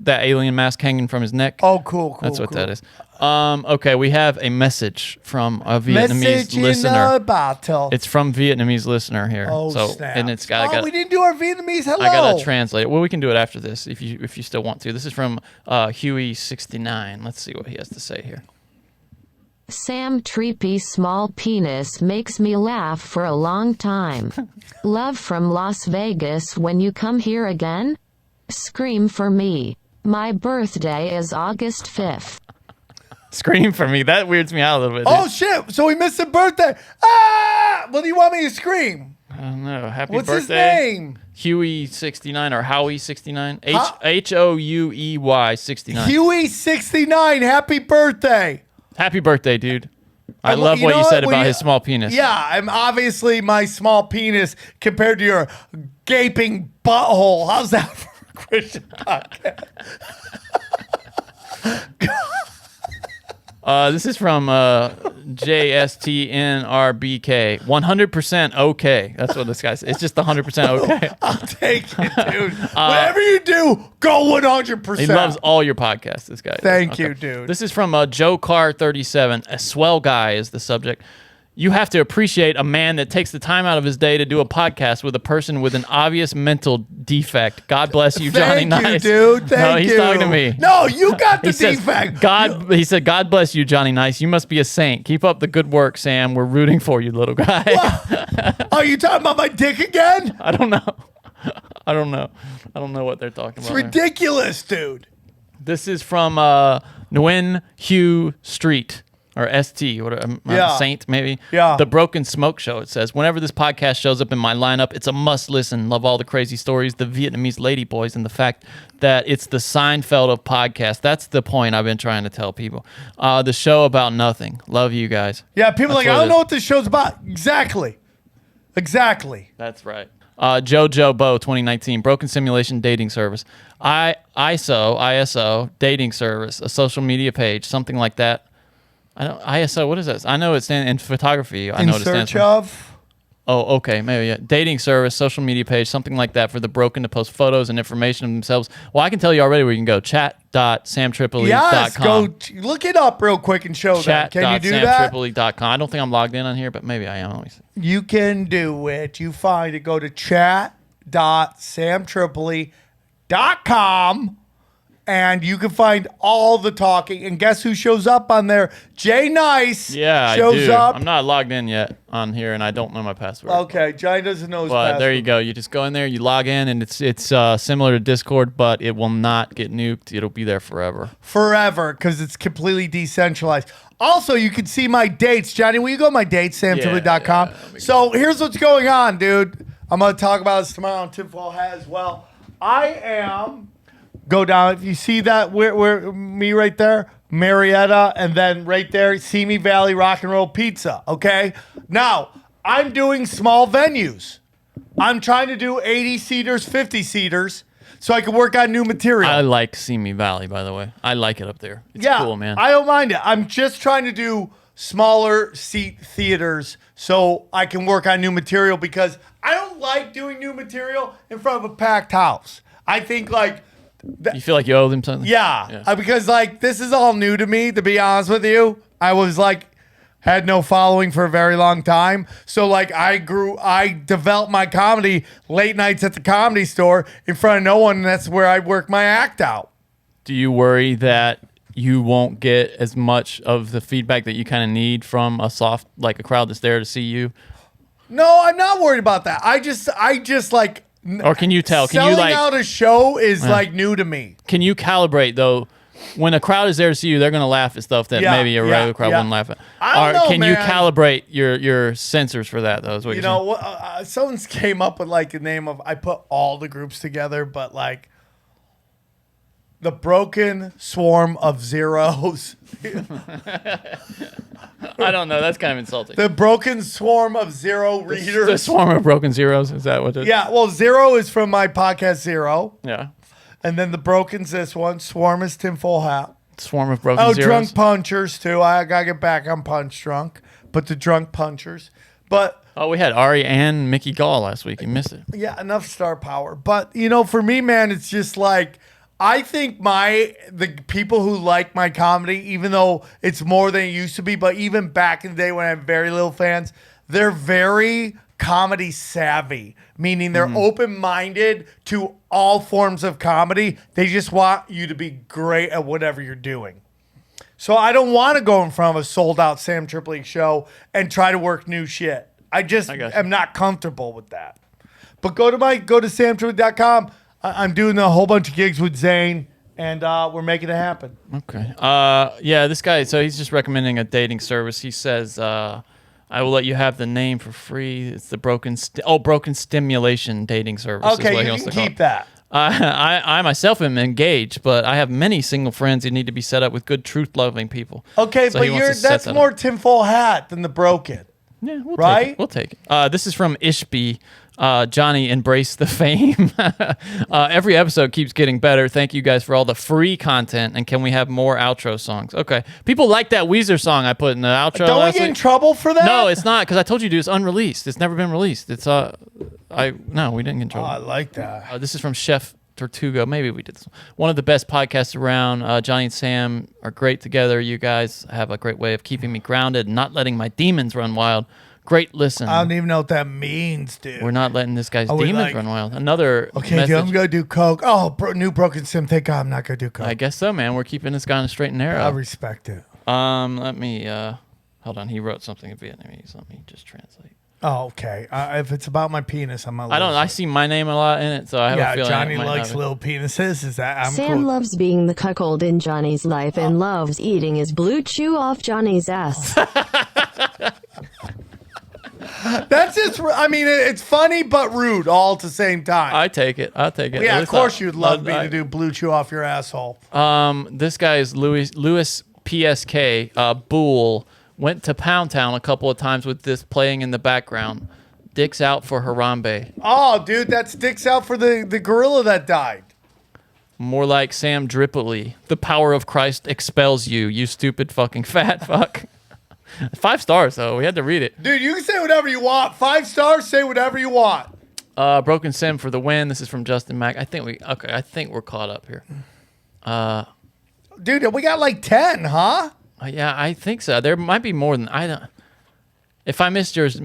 alien mask hanging from his neck. Oh, cool. That's what that is. Okay, we have a message from a Vietnamese listener. In a bottle. It's from Vietnamese listener here. Oh, so, snap. And it's got. We didn't do our Vietnamese hello. I gotta translate it. Well, we can do it after this if you still want to. This is from Huey69. Let's see what he has to say here. Sam Trippi's small penis makes me laugh for a long time. Love from Las Vegas. When you come here again, scream for me. My birthday is August 5th. Scream for me. That weirds me out a little bit. Oh, shit. So we missed a birthday. Ah! What do you want me to scream? I don't know. Happy What's birthday. his name? Huey69 or Howie69. H-O-U-E-Y 69. Huey69. Happy birthday. Happy birthday, dude. I Well, love what know you said Well, about his small penis. Yeah, I'm obviously my small penis compared to your gaping butthole. How's that for a Christian podcast? This is from JSTNRBK. 100% okay. That's what this guy said. It's just 100% okay. I'll take it, dude. Whatever you do, go 100%. He loves all your podcasts, this guy. Thank you, dude. This is from Joe Carr 37. A swell guy is the subject. You have to appreciate a man that takes the time out of his day to do a podcast with a person with an obvious mental defect. God bless you, Johnny Thank Nice. you, dude. Thank no, he's you. talking to me. No, you got the He says, defect. He said, God bless you, Johnny Nice. You must be a saint. Keep up the good work, Sam. We're rooting for you, little guy. Are you talking about my dick again? I don't know. I don't know what they're talking It's about. here. ridiculous, dude. This is from Nguyen Hugh Street. Or ST, Yeah. Saint, maybe. Yeah. The Broken Smoke Show, it says. Whenever this podcast shows up in my lineup, it's a must listen. Love all the crazy stories, the Vietnamese lady boys, and the fact that it's the Seinfeld of podcasts. That's the point I've been trying to tell people. The show about nothing. Love you guys. Yeah, people are like, That's what I it don't is. know what this show's about. Exactly. That's right. JoJo Bo 2019 Broken Simulation Dating Service. ISO dating service, a social media page, something like that. I don't ISO. What is that? I know it stands in photography. I know In what it stands search for. of? Oh, okay, maybe yeah. Dating service, social media page, something like that for the broken to post photos and information of themselves. Well, I can tell you already where you can go. Chat.samtripoli.com. Yes, go look it up real quick and show that. Can you do that? Chat.samtripoli.com. I don't think I'm logged in on here, but maybe I am. You can do it. You find it. Go to chat.samtripoli.com and you can find all the talking. And guess who shows up on there? Jay Nice Yeah, shows I do. up. I'm not logged in yet on here, and I don't know my password. Okay, Jay doesn't know his But password. there you go. You just go in there, you log in, and it's similar to Discord, but it will not get nuked. It'll be there forever. Forever, because it's completely decentralized. Also, you can see my dates. Johnny, will you go to my dates, samtripoli.com? Yeah, So here's what's going on, dude. I'm going to talk about this tomorrow on Tinfoil Hat as well. I am... Go down. If you see that, where me right there, Marietta, and then right there, Simi Valley Rock and Roll Pizza. Okay. Now I'm doing small venues. I'm trying to do 80 seaters, 50 seaters, so I can work on new material. I like Simi Valley, by the way. I like it up there. It's cool, man. I don't mind it. I'm just trying to do smaller seat theaters so I can work on new material because I don't like doing new material in front of a packed house. I think like You feel like you owe them something? because like this is all new to me, to be honest with you. I was like had no following for a very long time. So like I developed my comedy late nights at the Comedy Store in front of no one, and that's where I work my act out. Do you worry that you won't get as much of the feedback that you kind of need from a crowd that's there to see you? No, I'm not worried about that. I just like Or can you tell? Can you selling out a show is like new to me. Can you calibrate though? When a crowd is there to see you, they're going to laugh at stuff that maybe a regular crowd wouldn't laugh at. I don't know, can you man. calibrate your sensors for that though? Is what You you're saying? know, someone came up with like a name of I put all the groups together, but like the broken swarm of zeros. I don't know. That's kind of insulting. The broken swarm of zero readers. The swarm of broken zeros. Is that what it is? Yeah, well, zero is from my podcast Zero. Yeah. And then the broken's this one. Swarm is tinfoil hat. Swarm of broken zeros. Drunk punchers too. I gotta get back on punch drunk. But the drunk punchers. But Oh, we had Ari and Mickey Gall last week. You missed it. yeah, enough star power. But you know, for me, man, it's just like I think the people who like my comedy, even though it's more than it used to be, but even back in the day when I had very little fans, they're very comedy savvy, meaning they're open-minded to all forms of comedy. They just want you to be great at whatever you're doing. So I don't want to go in front of a sold-out Sam Tripoli show and try to work new shit. I just am not comfortable with that. But go to samtripoli.com. I'm doing a whole bunch of gigs with Zane, and we're making it happen. Okay. Yeah, this guy, so he's just recommending a dating service. He says, I will let you have the name for free. It's the Broken Stimulation dating service. Okay, you can keep that. I myself am engaged, but I have many single friends who need to be set up with good, truth-loving people. Okay, So but he wants to set that's that more up. tinfoil hat than the broken. Yeah, we'll right? take it. We'll take it. This is from Ishby. Johnny, embrace the fame. Every episode keeps getting better. Thank you guys for all the free content. And can we have more outro songs? Okay. People like that Weezer song I put in the outro. Don't we last get in week. trouble for that? No, it's not, because I told you, dude, it's unreleased. It's never been released. It's no, we didn't get in Oh, trouble. I like that. This is from Chef Tortuga. Maybe we did this. One of the best podcasts around. Johnny and Sam are great together. You guys have a great way of keeping me grounded and not letting my demons run wild. Great listen. I don't even know what that means, dude. We're not letting this guy's we demons like- run wild. Another Okay, message. dude, I'm going to do coke. Oh, new broken sim. Thank God I'm not going to do coke. I guess so, man. We're keeping this guy on a straight and I narrow. respect it. Let me hold on. He wrote something in Vietnamese. Let me just translate. Oh, okay. If it's about my penis, I'm I don't. I see my name a lot in it, so I have a feeling. Johnny it might likes not be. little penises. Is that I'm Sam cool? loves being the cuckold in Johnny's life and loves eating his blue chew off Johnny's ass. That's just. I mean, it's funny but rude all at the same time. I take it. I'll take it. yeah, At of least course you'd love me I- to do blue chew off your asshole. This guy is Louis PSK. Boole went to Pound Town a couple of times with this playing in the background. Dicks out for Harambe. Oh, dude, that's dicks out for the gorilla that died. More like Sam Tripoli. The power of Christ expels you, you stupid fucking fat fuck. 5 stars though. We had to read it. Dude, you can say whatever you want. 5 stars, say whatever you want. Broken Sim for the win. This is from Justin Mack. I think we're caught up here. Dude, we got like 10, huh? Yeah, I think so. There might be more than I don't. If I missed yours,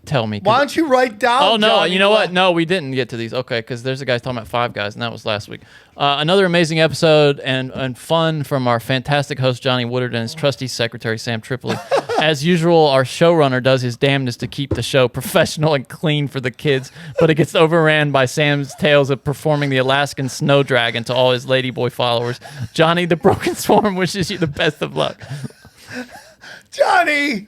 tell me. 'cause- Why don't you write down? Oh, no, Johnny, you know what? No, we didn't get to these. Okay, because there's a guy talking about 5 Guys, and that was last week. Another amazing episode and fun from our fantastic host, Johnny Woodard, and his trusty secretary, Sam Tripoli. As usual, our showrunner does his damnedest to keep the show professional and clean for the kids, but it gets overran by Sam's tales of performing the Alaskan snow dragon to all his ladyboy followers. Johnny the Broken Swarm wishes you the best of luck. Johnny,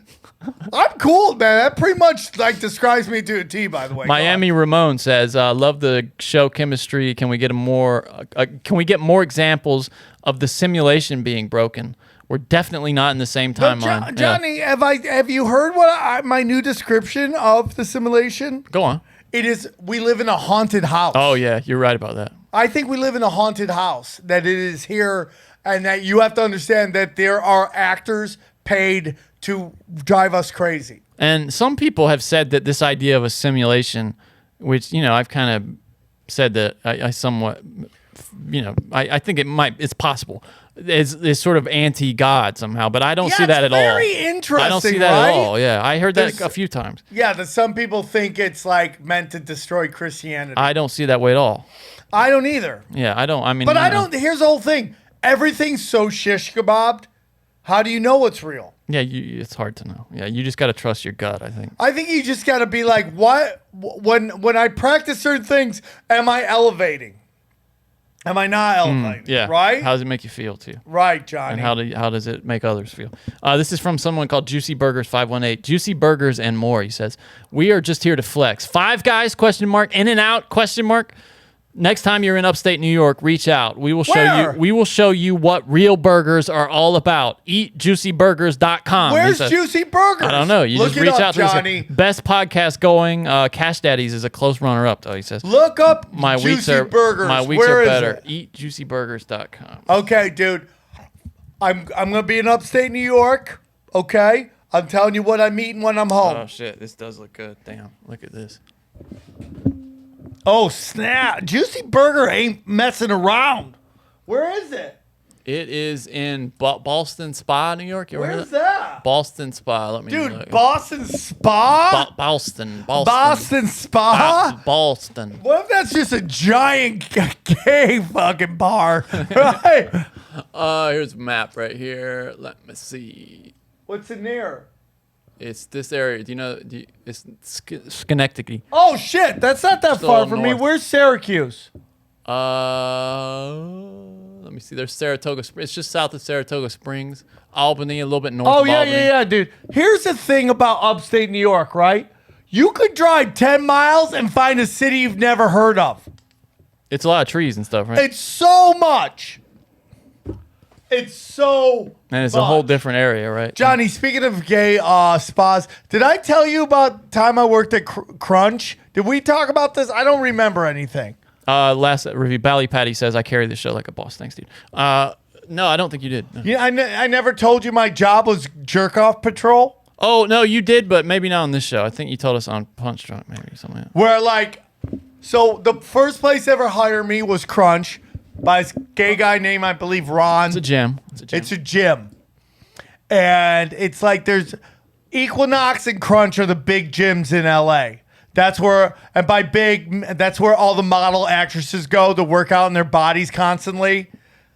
I'm cool, man. That pretty much like describes me to a T, by the way. Miami Ramon says, "Love the show chemistry. Can we get more examples of the simulation being broken? We're definitely not in the same But timeline. Yeah. Johnny, have you heard what my new description of the simulation? Go on. It is we live in a haunted house. Oh yeah, you're right about that. I think we live in a haunted house, that it is here, and that you have to understand that there are actors paid to drive us crazy. And some people have said that this idea of a simulation, which, I've kind of said that I somewhat, I think it's possible, is sort of anti-God somehow, but I don't see that at all. Very interesting, I don't see that right? at all. Yeah, I heard that There's- a few times. Yeah, that some people think it's like meant to destroy Christianity. I don't see that way at all. I don't either. Yeah, I don't. I mean, But I don't. Here's the whole thing. Everything's so shish kebabbed. How do you know what's real? Yeah, it's hard to know. Yeah, you just got to trust your gut, I think. I think you just got to be like, what? When I practice certain things, am I elevating? Am I not elevating? Yeah. Right? How does it make you feel too? Right, Johnny. And how does it make others feel? This is from someone called Juicy Burgers 518. Juicy Burgers and more. He says, "We are just here to flex. Five Guys ? In and out ? Next time you're in upstate New York, reach out. We will show Where? you. We will show you what real burgers are all about. EatJuicyBurgers.com." Where's He says, Juicy Burgers? I don't know. You Look just it reach up, out to this guy. Johnny. Best podcast going. Cash Daddies is a close runner-up, though. He says, Look up "My Juicy weeks are Burgers. My weeks Where are is better. it? EatJuicyBurgers.com." Okay, dude. I'm gonna be in upstate New York. Okay, I'm telling you what I'm eating when I'm home. Oh shit! This does look good. Damn! Look at this. Oh snap! Juicy Burger ain't messing around. Where is it? It is in Boston Spa, New York. You ever heard Where's of that? that? Boston Spa. Let me Dude, look. Boston Spa? Boston. Boston Spa? Boston. What if that's just a giant gay fucking bar? Right? Here's a map right here. Let me see. What's in there? It's this area. Do you know? It's Schenectady. Oh shit, that's not that Still far from me. north. Where's Syracuse? Let me see. There's Saratoga Springs. It's just south of Saratoga Springs. Albany, a little bit north Oh of yeah, Albany. yeah, dude. Here's the thing about upstate New York, right? You could drive 10 miles and find a city you've never heard of. It's a lot of trees and stuff, right? It's so much. It's so And it's a whole different area, right? Johnny, speaking of gay spas, did I tell you about the time I worked at Crunch? Did we talk about this? I don't remember anything. Last review, Bally Patty says, "I carry the show like a boss." Thanks, dude. No, I don't think you did. No. Yeah, I never told you my job was jerk off patrol. Oh, no, you did, but maybe not on this show. I think you told us on Punch Drunk, maybe something like that. Where like, so the first place ever hired me was Crunch by this gay guy named, I believe, Ron. It's a gym. It's a gym. And it's like there's Equinox and Crunch are the big gyms in LA. That's where, and by big, that's where all the model actresses go to work out in their bodies constantly,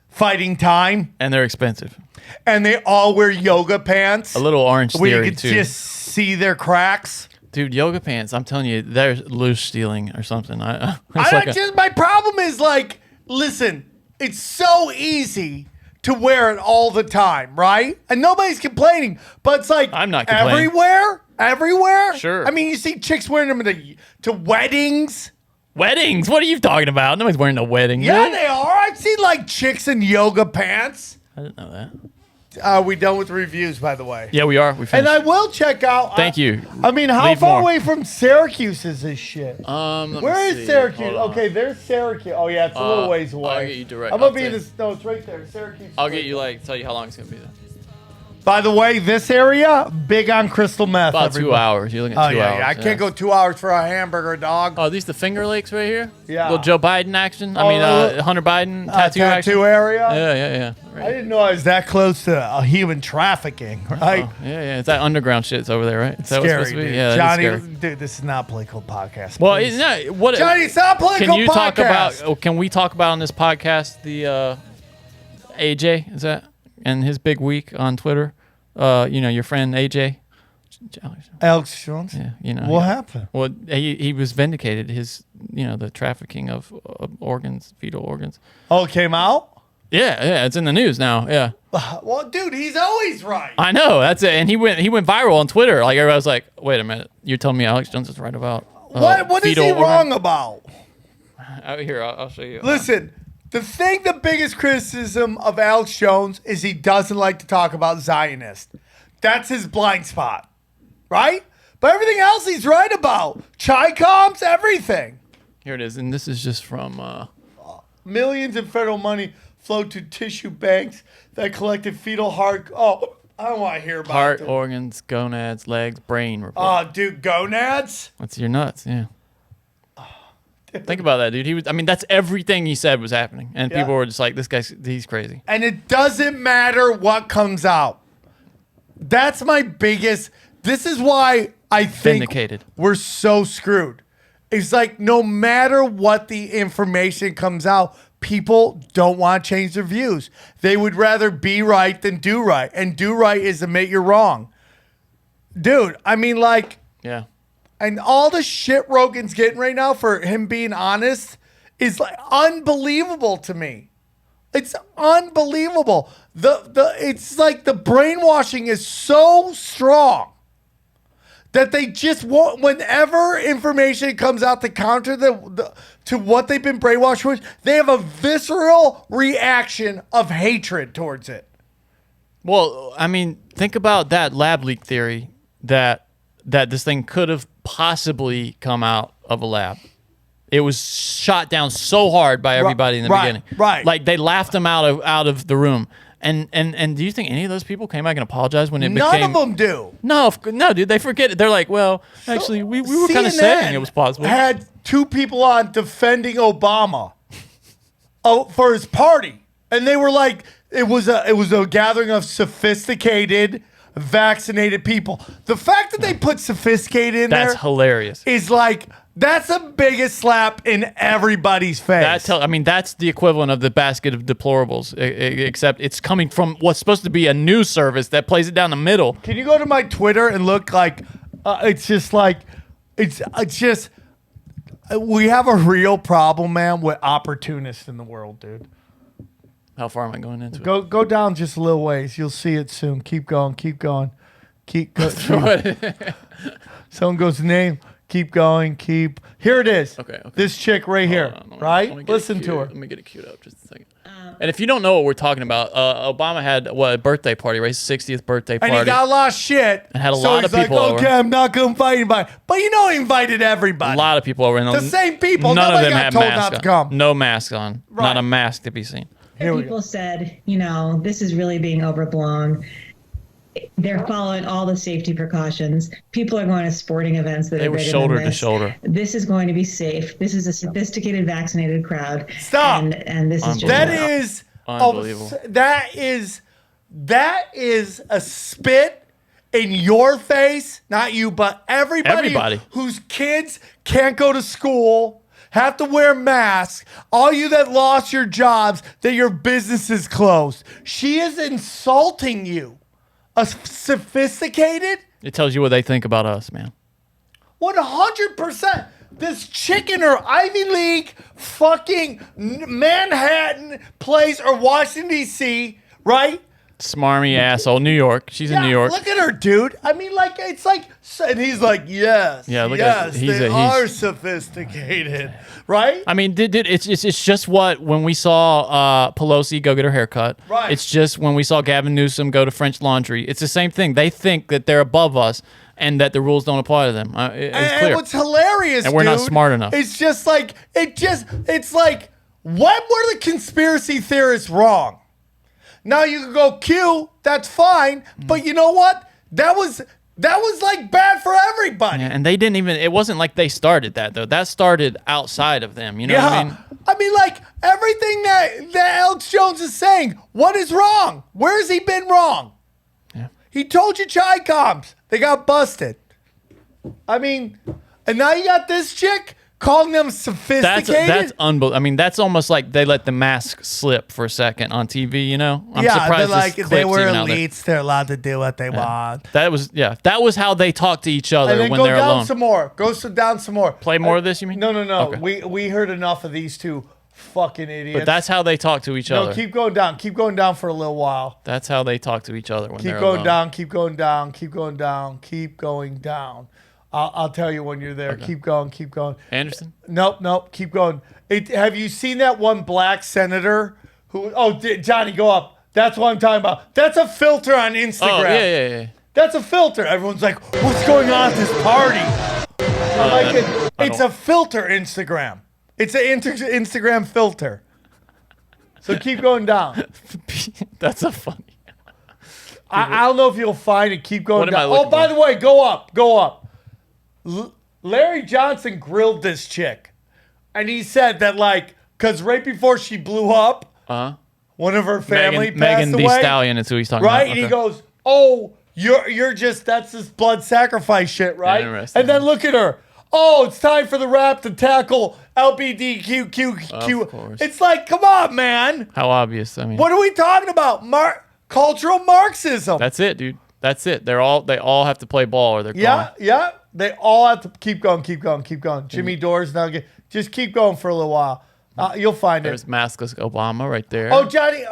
fighting time. And they're expensive. And they all wear yoga pants. A little Orange where Theory, you can too. just see their cracks. Dude, yoga pants, I'm telling you, they're loose stealing or something. My problem is like, listen, it's so easy to wear it all the time, right? And nobody's complaining, but it's like I'm not complaining. everywhere. Sure. I mean, you see chicks wearing them to weddings. Weddings? What are you talking about? Nobody's wearing a wedding. Yeah, Really? they are. I've seen like chicks in yoga pants. I didn't know that. Are we done with reviews, by the way? Yeah, we are. We And finished. I will check out. Thank you. I mean, how Leave far more. away from Syracuse is this shit? Let me Where is see. Syracuse? Hold on. Okay, there's Syracuse. Oh yeah, it's a little ways away. I'll get you direct. I'm gonna I'll be in tell this. No, it's right there. Syracuse. I'll get you, tell you how long it's going to be, though. By the way, this area big on crystal meth. About 2 everybody. hours. You're looking Oh at 2 yeah, hours. yeah. I can't go 2 hours for a hamburger, dog. Oh, are these the Finger Lakes right here? Yeah. Little Joe Biden action? Hunter Biden tattoo action? tattoo area. Yeah. I Right. didn't know I was that close to human trafficking. Right? Yeah. It's that underground shit's over there, right? Is that what's Scary, supposed to be? dude. Yeah, that is Johnny, scary. dude, this is not a political podcast. Well, please. what? Johnny, it's not a political Can you talk podcast. about? Can we talk about on this podcast the AJ? Is that and his big week on Twitter? Your friend AJ. Alex Jones? Yeah, What happened? Well, he was vindicated. His, the trafficking of organs, fetal organs. Oh, it came out? Yeah, it's in the news now. Yeah, Well, dude, he's always right. I know. That's it. And he went viral on Twitter. Like everybody was like, "Wait a minute, you're telling me Alex Jones is right about What is he fetal wrong organ?" about? Out here, I'll show you. Listen, The biggest criticism of Alex Jones is he doesn't like to talk about Zionist. That's his blind spot, right? But everything else he's right about. Chi-coms, everything. Here it is, and this is just from. Millions in federal money flowed to tissue banks that collected fetal heart. Oh, I don't want to hear about Heart, it. organs, gonads, legs, brain report. Oh, dude, gonads? That's your nuts, yeah. Think about that, dude. That's everything he said was happening. And Yeah. people were just like, he's crazy. And it doesn't matter what comes out. That's my biggest. This is why I think Vindicated. we're so screwed. It's like no matter what the information comes out, people don't want to change their views. They would rather be right than do right. And do right is admit you're wrong. Dude, Yeah. and all the shit Rogan's getting right now for him being honest is like unbelievable to me. It's unbelievable. It's like the brainwashing is so strong that they just want, whenever information comes out to counter to what they've been brainwashed with, they have a visceral reaction of hatred towards it. Well, think about that lab leak theory that this thing could have possibly come out of a lab. It was shot down so hard by everybody in the beginning. Right. Like they laughed him out of the room. And do you think any of those people came back and apologized when it None became? of them do. No, dude, they forget it. They're like, well, actually, we were kind of CNN saying it was possible. Had two people on defending Obama for his party, and they were like, it was a gathering of sophisticated, vaccinated people. The fact that they put sophisticated in That's there hilarious. is like that's the biggest slap in everybody's face. That's the equivalent of the basket of deplorables, except it's coming from what's supposed to be a news service that plays it down the middle. Can you go to my Twitter and look like it's just we have a real problem, man, with opportunists in the world, dude. How far am I going into it? Go down just a little ways. You'll see it soon. Keep going. Keep going. Someone goes name. Keep going. Here it is. Okay. This chick right here. Hold on, let Right? me get Listen it to queued- her. Let me get it queued up just a second. And if you don't know what we're talking about, Obama had a birthday party, right? His 60th birthday party. And he got a lot of shit. And had a so lot he's of people like, over. okay, I'm not going to invite anybody. But you know he invited everybody. a lot of people over. And The same people. None of Nobody them got had told masks not to on. come. No mask on. Right. Not a mask to be seen. Here we People go. said, this is really being overblown. They're following all the safety precautions. People are going to sporting events that They are were bigger shoulder than to this. shoulder. This is going to be safe. This is a sophisticated, vaccinated crowd. Stop. And this is just That is Unbelievable. That is a spit in your face, not you, but everybody whose kids can't go to school, have to wear masks, all you that lost your jobs, that your business is closed. She is insulting you. A sophisticated? It tells you what they think about us, man. 100%. This chick in her Ivy League fucking Manhattan place or Washington, D.C., right? Smarmy asshole. New York. She's in New York. Look at her, dude. It's like, and he's like, yes. Yeah, look yes, at they are sophisticated, right? It's just what when we saw Pelosi go get her haircut. Right. It's just when we saw Gavin Newsom go to French Laundry. It's the same thing. They think that they're above us and that the rules don't apply to them. It's and clear. what's hilarious, And we're not dude, smart enough. It's just like, it's like, when were the conspiracy theorists wrong? Now you can go Q, that's fine, but you know what? That was like bad for everybody. Yeah, and they didn't even. It wasn't like they started that though. That started outside of them. You know what I mean? Like everything that Alex Jones is saying, what is wrong? Where has he been wrong? Yeah. He told you Chi-coms. They got busted. And now you got this chick calling them sophisticated. That's unbelievable. That's almost like they let the mask slip for a second on TV. You know? I'm they're surprised like, this they clip's were even out there. elites. They're allowed to do what they want. That was how they talk to each other And then when go they're down alone. some more. down some more. Play more of this, you mean? No. Okay. We heard enough of these two fucking idiots. But that's how they talk to each other. No, keep going down. Keep going down for a little while. That's how they talk to each other when Keep they're going alone. down. Keep going down. Keep going down. Keep going down. I'll tell you when you're there. Okay. Keep going. Keep going. Anderson? Nope. Keep going. Have you seen that one black senator who? Oh, Johnny, go up. That's what I'm talking about. That's a filter on Instagram. Oh, yeah. That's a filter. Everyone's like, what's going on at this party? I'm like, it's a filter Instagram. It's an Instagram filter. So keep going down. That's a funny. I don't know if you'll find it. Keep going What am I down. looking Oh, by for? the way, go up. Larry Johnson grilled this chick. And he said that, like, because right before she blew up, one of her family passed Megan Thee away. Stallion is who he's talking Right? about. And he Okay. goes, oh, you're just, that's this blood sacrifice shit, right? Interesting. And then look at her. Oh, it's time for the rap to tackle LBDQQ. Of course. It's like, come on, man. How obvious. I mean, What are we talking about? Cultural Marxism. that's it, dude. That's it. They all have to play ball or they're gone. Yeah. They all have to keep going. Jimmy Dore's now just keep going for a little while. You'll find There's it. maskless Obama right there. Oh, Johnny,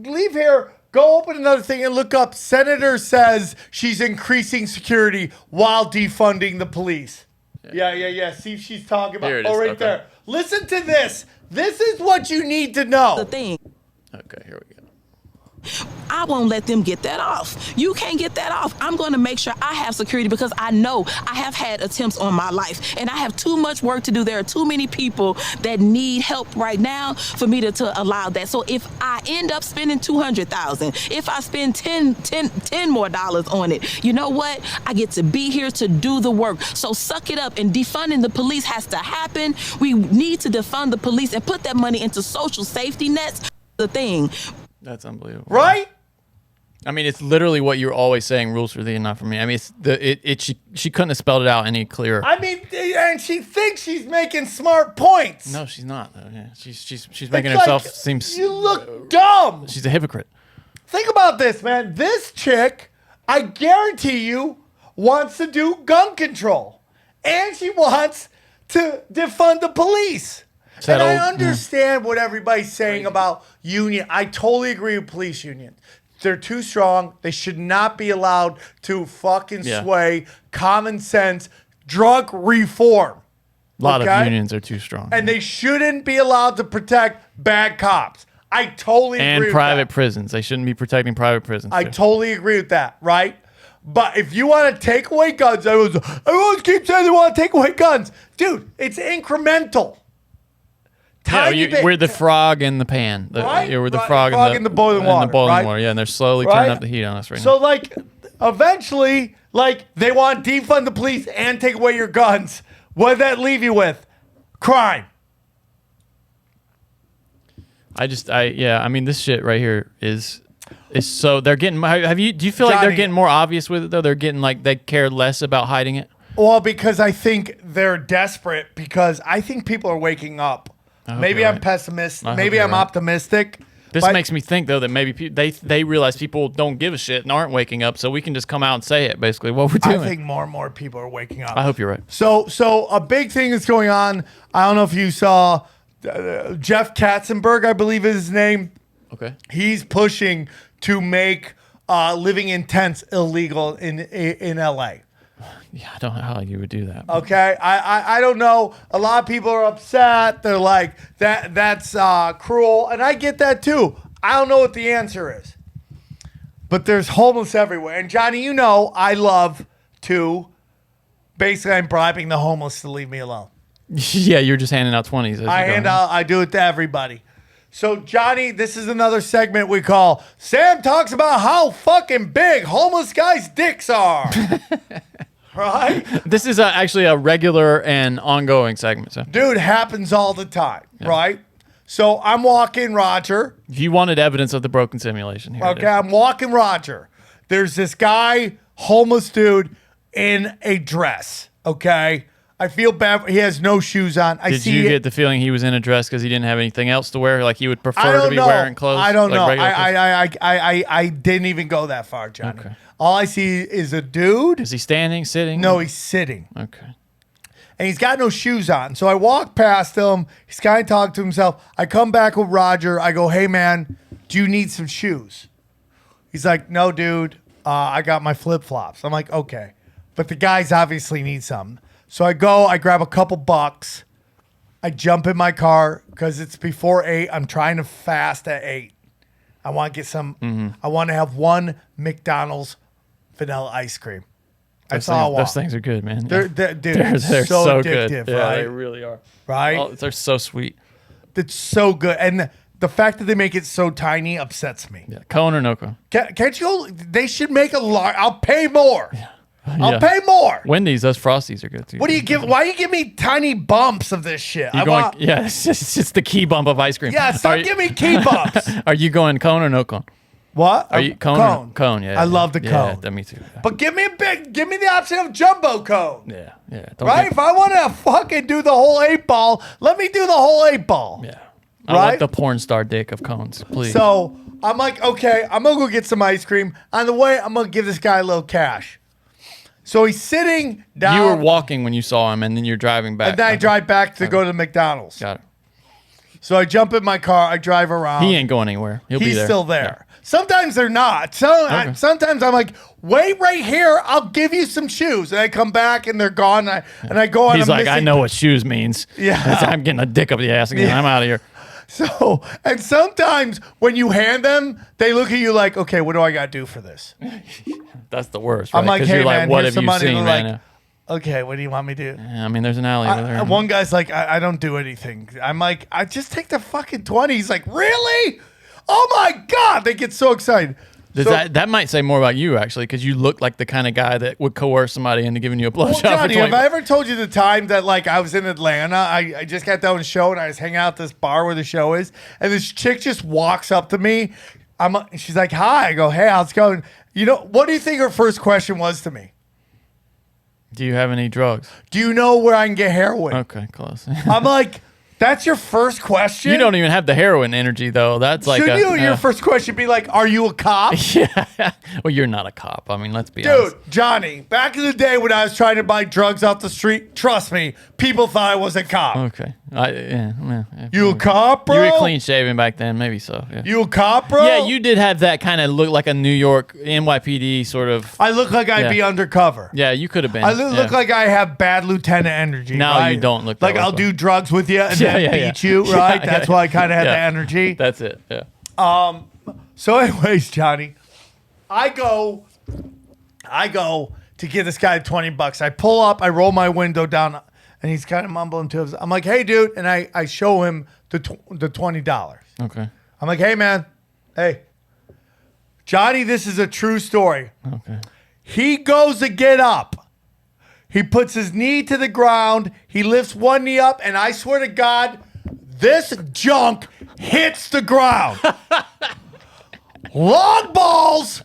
leave here. Go open another thing and look up. Senator says she's increasing security while defunding the police. Yeah. See if she's talking about. Here it is. Oh, right Okay. there. Listen to this. This is what you need to know. The thing. Okay, here we go. I won't let them get that off. You can't get that off. I'm going to make sure I have security because I know I have had attempts on my life and I have too much work to do. There are too many people that need help right now for me to allow that. So if I end up spending $200,000, if I spend $10 more on it, you know what? I get to be here to do the work. So suck it up, and defunding the police has to happen. We need to defund the police and put that money into social safety nets. The thing. That's unbelievable. Right? I mean, it's literally what you're always saying. Rules for thee and not for me. I mean, she couldn't have spelled it out any clearer. I mean, and she thinks she's making smart points. No, she's not. Though. Yeah, she's making It's herself like, seem. You look dumb. She's a hypocrite. Think about this, man. This chick, I guarantee you, wants to do gun control. And she wants to defund the police. That And I old- understand what everybody's saying about union. I totally agree with police unions. They're too strong. They should not be allowed to fucking Yeah. sway common sense drug reform. A lot Okay? of unions are too strong. And they shouldn't be allowed to protect bad cops. I totally agree And with private that. prisons. They shouldn't be protecting private prisons. I too. totally agree with that, right? But if you want to take away guns, everyone keeps saying they want to take away guns. Dude, it's incremental. Yeah, Tiny bit. we're the frog in the pan. Right? Yeah, we're the Right, frog, in the boiling water. In the boiling right? water, yeah, and they're slowly Right? turning up the heat on us right So, now. like, eventually, like, they want to defund the police and take away your guns. What did that leave you with? Crime. I mean, this shit right here is so they're getting. Do you feel like they're Johnny. getting more obvious with it though? They're getting like they care less about hiding it. Well, because I think they're desperate because I think people are waking up. Maybe you're I'm right. pessimistic. I hope Maybe you're I'm right. optimistic. This but makes me think though that maybe they realize people don't give a shit and aren't waking up, so we can just come out and say it. Basically, what we're I doing. think more and more people are waking up. I hope you're right. So a big thing that's going on. I don't know if you saw Jeff Katzenberg, I believe is his name. Okay. He's pushing to make living in tents illegal in LA. Yeah, I don't know how you would do that. Okay, I don't know. A lot of people are upset. They're like that's cruel, and I get that too. I don't know what the answer is, but there's homeless everywhere. And Johnny, you know I love to. Basically, I'm bribing the homeless to leave me alone. Yeah, you're just handing out 20s. As I do it to everybody. So Johnny, this is another segment we call Sam talks about how fucking big homeless guys' dicks are. Right? This is actually a regular and ongoing segment. So Dude, happens all the time, right? So I'm walking Roger. if you wanted evidence of the broken simulation, here it Okay, is. I'm walking Roger. There's this guy, homeless dude, in a dress. Okay, I feel bad. He has no shoes on. Did you get the feeling he was in a dress because he didn't have anything else to wear? Like he would I prefer don't to be know. wearing clothes? I don't like know. regular clothes? I didn't even go that far, Johnny. Okay. All I see is a dude. Is he standing, sitting? No, he's sitting. Okay. And he's got no shoes on. So I walk past him. He's kind of talking to himself. I come back with Roger. I go, hey, man, do you need some shoes? He's like, no, dude. I got my flip-flops. I'm like, okay. but the guys obviously need some. So I go, I grab a couple bucks, I jump in my car because it's before 8. I'm trying to fast at 8. I want to get some. I want to have one McDonald's vanilla ice cream. That's all I want. Those things are good, man. They're so addictive, good. Yeah, right? they really are. Right? Oh, they're so sweet. It's so good, and the fact that they make it so tiny upsets me. Yeah, cone or no cone? Can't you? They should make a large. I'll pay more. Yeah. I'll pay more. Wendy's, those Frosties are good too. What do you give? Why you give me tiny bumps of this shit? Yeah, it's just the key bump of ice cream. Yeah, stop giving me key bumps. Are you going cone or no cone? What? Are you cone? Cone, yeah. I love the cone. Yeah, me too. Yeah. But give me the option of jumbo cone. Yeah. Right? If I want to fucking do the whole 8 ball, let me do the whole 8 ball. Yeah. I Right? want the porn star dick of cones, please. So I'm like, okay, I'm gonna go get some ice cream. On the way, I'm gonna give this guy a little cash. So he's sitting down. You were walking when you saw him, and then you're driving back. And then I drive back to go to McDonald's. Got it. So I jump in my car, I drive around. He ain't going anywhere. He'll be He's there. still there. Sometimes they're not. Sometimes I'm like, wait right here. I'll give you some shoes. And I come back and they're gone. And I go on. He's like, I know what shoes means. Yeah. I'm getting a dick up the ass again. Yeah. I'm out of here. So, and sometimes when you hand them, they look at you like, okay, what do I got to do for this? That's the worst. Right? I'm like, 'Cause hey, you're man, what here's have some you money. seen, And man? like, okay, what do you want me to do? Yeah, I mean, there's an alley over there. One guy's like, I don't do anything. I'm like, I just take the fucking 20. He's like, really? Oh my God. They get so excited. That might say more about you, actually, because you look like the kind of guy that would coerce somebody into giving you a blowjob. Well, Johnny, for 20 have I ever told you the time that like I was in Atlanta? I just got done with the show and I was hanging out at this bar where the show is, and this chick just walks up to me. She's like, "Hi." I go, "Hey, how's it going?" You know, what do you think her first question was to me? Do you have any drugs? Do you know where I can get heroin? Okay, close. I'm like, that's your first question? You don't even have the heroin energy, though. That's like your first question be like, are you a cop? Yeah. Well, you're not a cop. I mean, let's be Dude, honest. Johnny, back in the day when I was trying to buy drugs off the street, trust me, people thought I was a cop. Okay. Yeah. You a cop, bro? You were clean shaven back then, maybe so. Yeah. You a cop, bro? Yeah, you did have that kind of look like a New York NYPD sort of. I look like I'd be undercover. Yeah, you could have been. I look like I have bad lieutenant energy. No, right? you don't look that like way. I'll do drugs with you and then beat you, Yeah, right? That's why I kind of had the energy. That's it. Yeah. So, anyways, Johnny, I go to give this guy $20. I pull up, I roll my window down, and he's kind of mumbling to us. I'm like, "Hey, dude," and I show him the $20. Okay. I'm like, "Hey, man, hey, Johnny, this is a true story." Okay. He goes to get up. He puts his knee to the ground. He lifts one knee up, and I swear to God, this junk hits the ground. Long balls,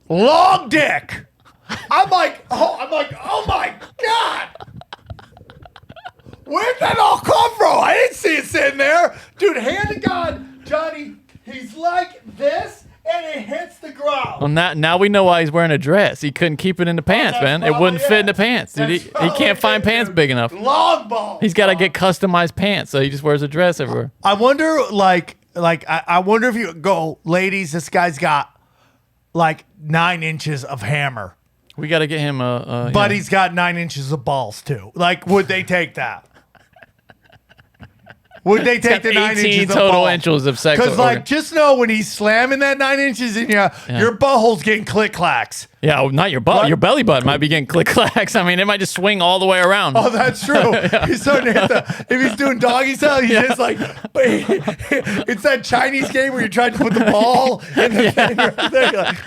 long dick. I'm like, oh my God. Where'd that all come from? I didn't see it sitting there. Dude, hand to God, Johnny, he's like this, and it hits the ground. Well, now we know why he's wearing a dress. He couldn't keep it in the pants, man. It wouldn't fit in the pants, dude. He can't find pants big enough. Long balls. He's got to get customized pants, so he just wears a dress everywhere. I wonder, I wonder if you go, ladies, this guy's got like 9 inches of hammer, We got to get him but he's got 9 inches of balls too. Like, would they take that? Would they take the 9 inches of total balls? inches of sex? Because, like, just know when he's slamming that 9 inches in you, your butthole's getting click clacks. Yeah, well, not your butt. What? Your belly button might be getting click clacks. I mean, it might just swing all the way around. Oh, that's true. He's starting to hit if he's doing doggy style, he's just like, it's that Chinese game where you're trying to put the ball in the thing right there. You're like,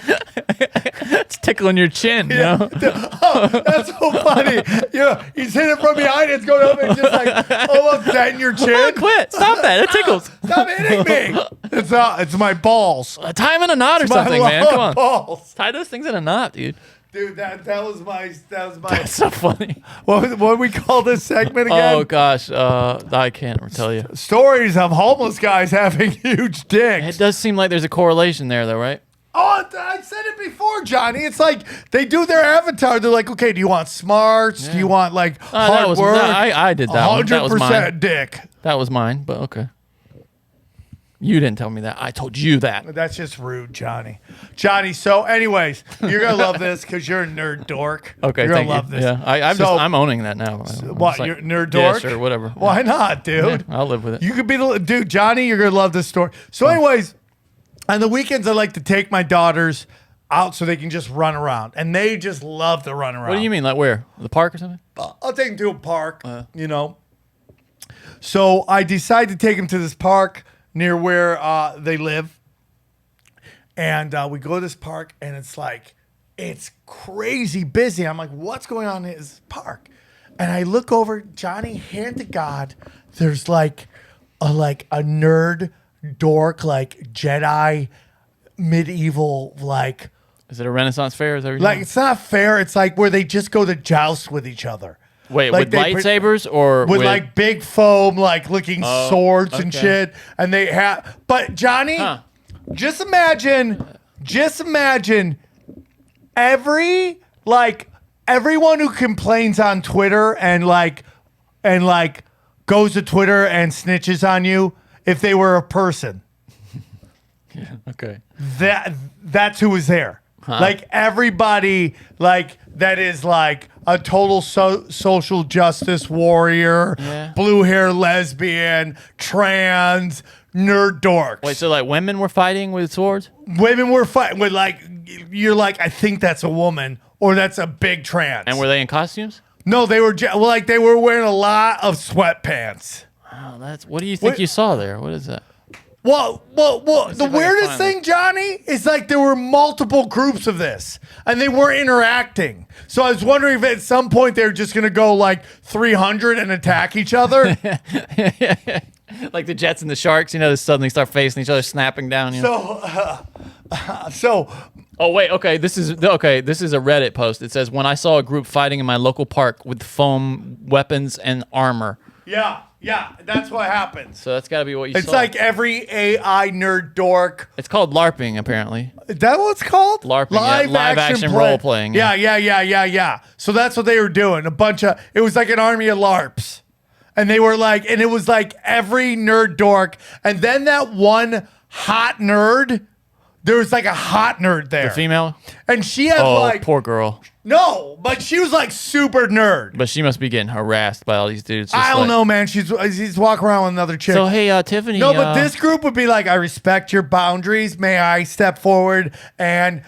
It's tickling your chin, you know? oh, that's so funny. Yeah, he's hitting from behind. It's going up and just like almost denting your chin. Quit. Stop that. It tickles. Stop hitting me. It's my balls. Tie him in a knot or My something, man. Come long on. balls. Tie those things in a knot, dude. Dude, that was my. That's so funny. What do we call this segment again? Oh, gosh. I can't tell you. Stories of homeless guys having huge dicks. It does seem like there's a correlation there, though, right? Oh, I said it before, Johnny. It's like they do their avatar. They're like, okay, do you want smarts? Do you want like hard work? I did that one. That was mine. 100% dick. That was mine, but okay. You didn't tell me that. I told you that. That's just rude, Johnny. Johnny, so anyways, you're going to love this because you're a nerd dork. Okay, you're thank gonna love you. this. Yeah, I'm owning that now. What, you're a nerd dork? Yeah, sure, whatever. Why not, dude? Yeah, I'll live with it. You could be the dude, Johnny. You're gonna love this story. So, anyways, on the weekends, I like to take my daughters out so they can just run around, and they just love to run around. What do you mean, like where? The park or something? I'll take them to a park, you know. So I decide to take them to this park near where they live, and we go to this park, and it's crazy busy. I'm like, what's going on in this park? And I look over, Johnny, hand to God, there's like a nerd dork, like Jedi medieval, like. Is it a Renaissance fair? Is that what you're Like, doing? it's not fair. It's like where they just go to joust with each other. Wait, like with lightsabers or with like big foam, like looking swords and okay. shit. And they have, but Johnny, just imagine everyone who complains on Twitter and goes to Twitter and snitches on you if they were a person. Okay. That's who was there. Like everybody, like that is like a total social justice warrior, blue hair lesbian, trans, nerd dorks. Wait, so like women were fighting with swords? Women were fighting with you're like, I think that's a woman or that's a big trans. And were they in costumes? No, they were they were wearing a lot of sweatpants. Oh, what do you think you saw there? What is that? Well, the weirdest find thing, Johnny, is like there were multiple groups of this and they weren't interacting. So I was wondering if at some point they were just going to go like 300 and attack each other. Like the Jets and the Sharks, they suddenly start facing each other, snapping down. So, oh wait, okay. This is a Reddit post. It says, when I saw a group fighting in my local park with foam weapons and armor. Yeah, that's what happens. So that's got to be what you saw. It's like every AI nerd dork. It's called LARPing, apparently. Is that what it's called? LARPing, live action role playing. Yeah. So that's what they were doing. It was like an army of LARPs. And they were like, and it was like every nerd dork. And then that one hot nerd, there was like a hot nerd there. The female? And she had poor girl. No, but she was like super nerd. But she must be getting harassed by all these dudes. I don't know, man. She's walking around with another chick. So, hey, Tiffany. No, but this group would be like, I respect your boundaries. May I step forward and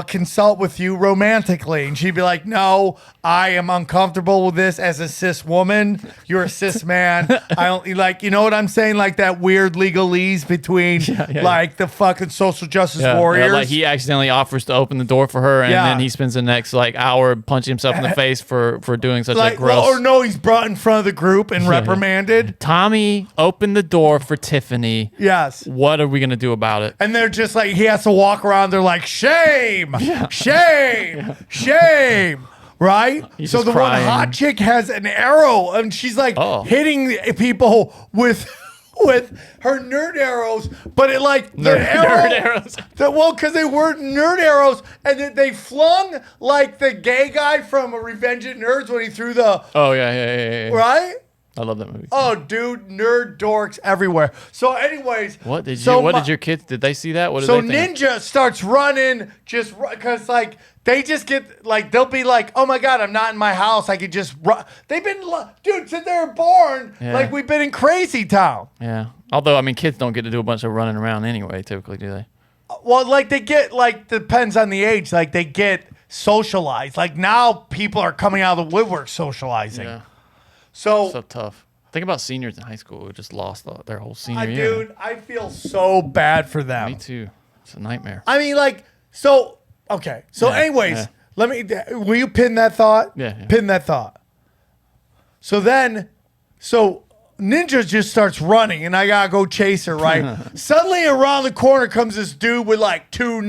consult with you romantically? And she'd be like, no, I am uncomfortable with this as a cis woman. You're a cis man. I don't you know what I'm saying? Like that weird legalese between the fucking social justice warriors. Like he accidentally offers to open the door for her, and then he spends the next hour punching himself in the face for doing such a gross. Or no, he's brought in front of the group and reprimanded. Tommy opened the door for Tiffany. Yes. What are we gonna do about it? And they're just like, he has to walk around. They're like, shame, shame, shame. Right? He's so just the crying. one hot chick has an arrow and she's like hitting people with her nerd arrows, but it nerd arrows. Because they were nerd arrows, and they flung like the gay guy from Revenge of Nerds when he threw the. Oh yeah. Right. I love that movie. Oh, dude, nerd dorks everywhere. So, anyways, what did your kids? Did they see that? What did they think? Ninja starts running just because they just get they'll be like, oh my god, I'm not in my house. I could just run. They've been dude since they were born. Yeah. We've been in crazy town. Yeah. Although kids don't get to do a bunch of running around anyway. Typically, do they? Well, they get depends on the age. They get socialized. Now people are coming out of the woodwork socializing. Yeah. So tough. Think about seniors in high school who just lost their whole senior year. Dude, I feel so bad for them. Me too. It's a nightmare. Okay. So, anyways, will you pin that thought? Yeah. Pin that thought. So Ninja just starts running, and I gotta go chase her. Right. Suddenly, around the corner comes this dude with two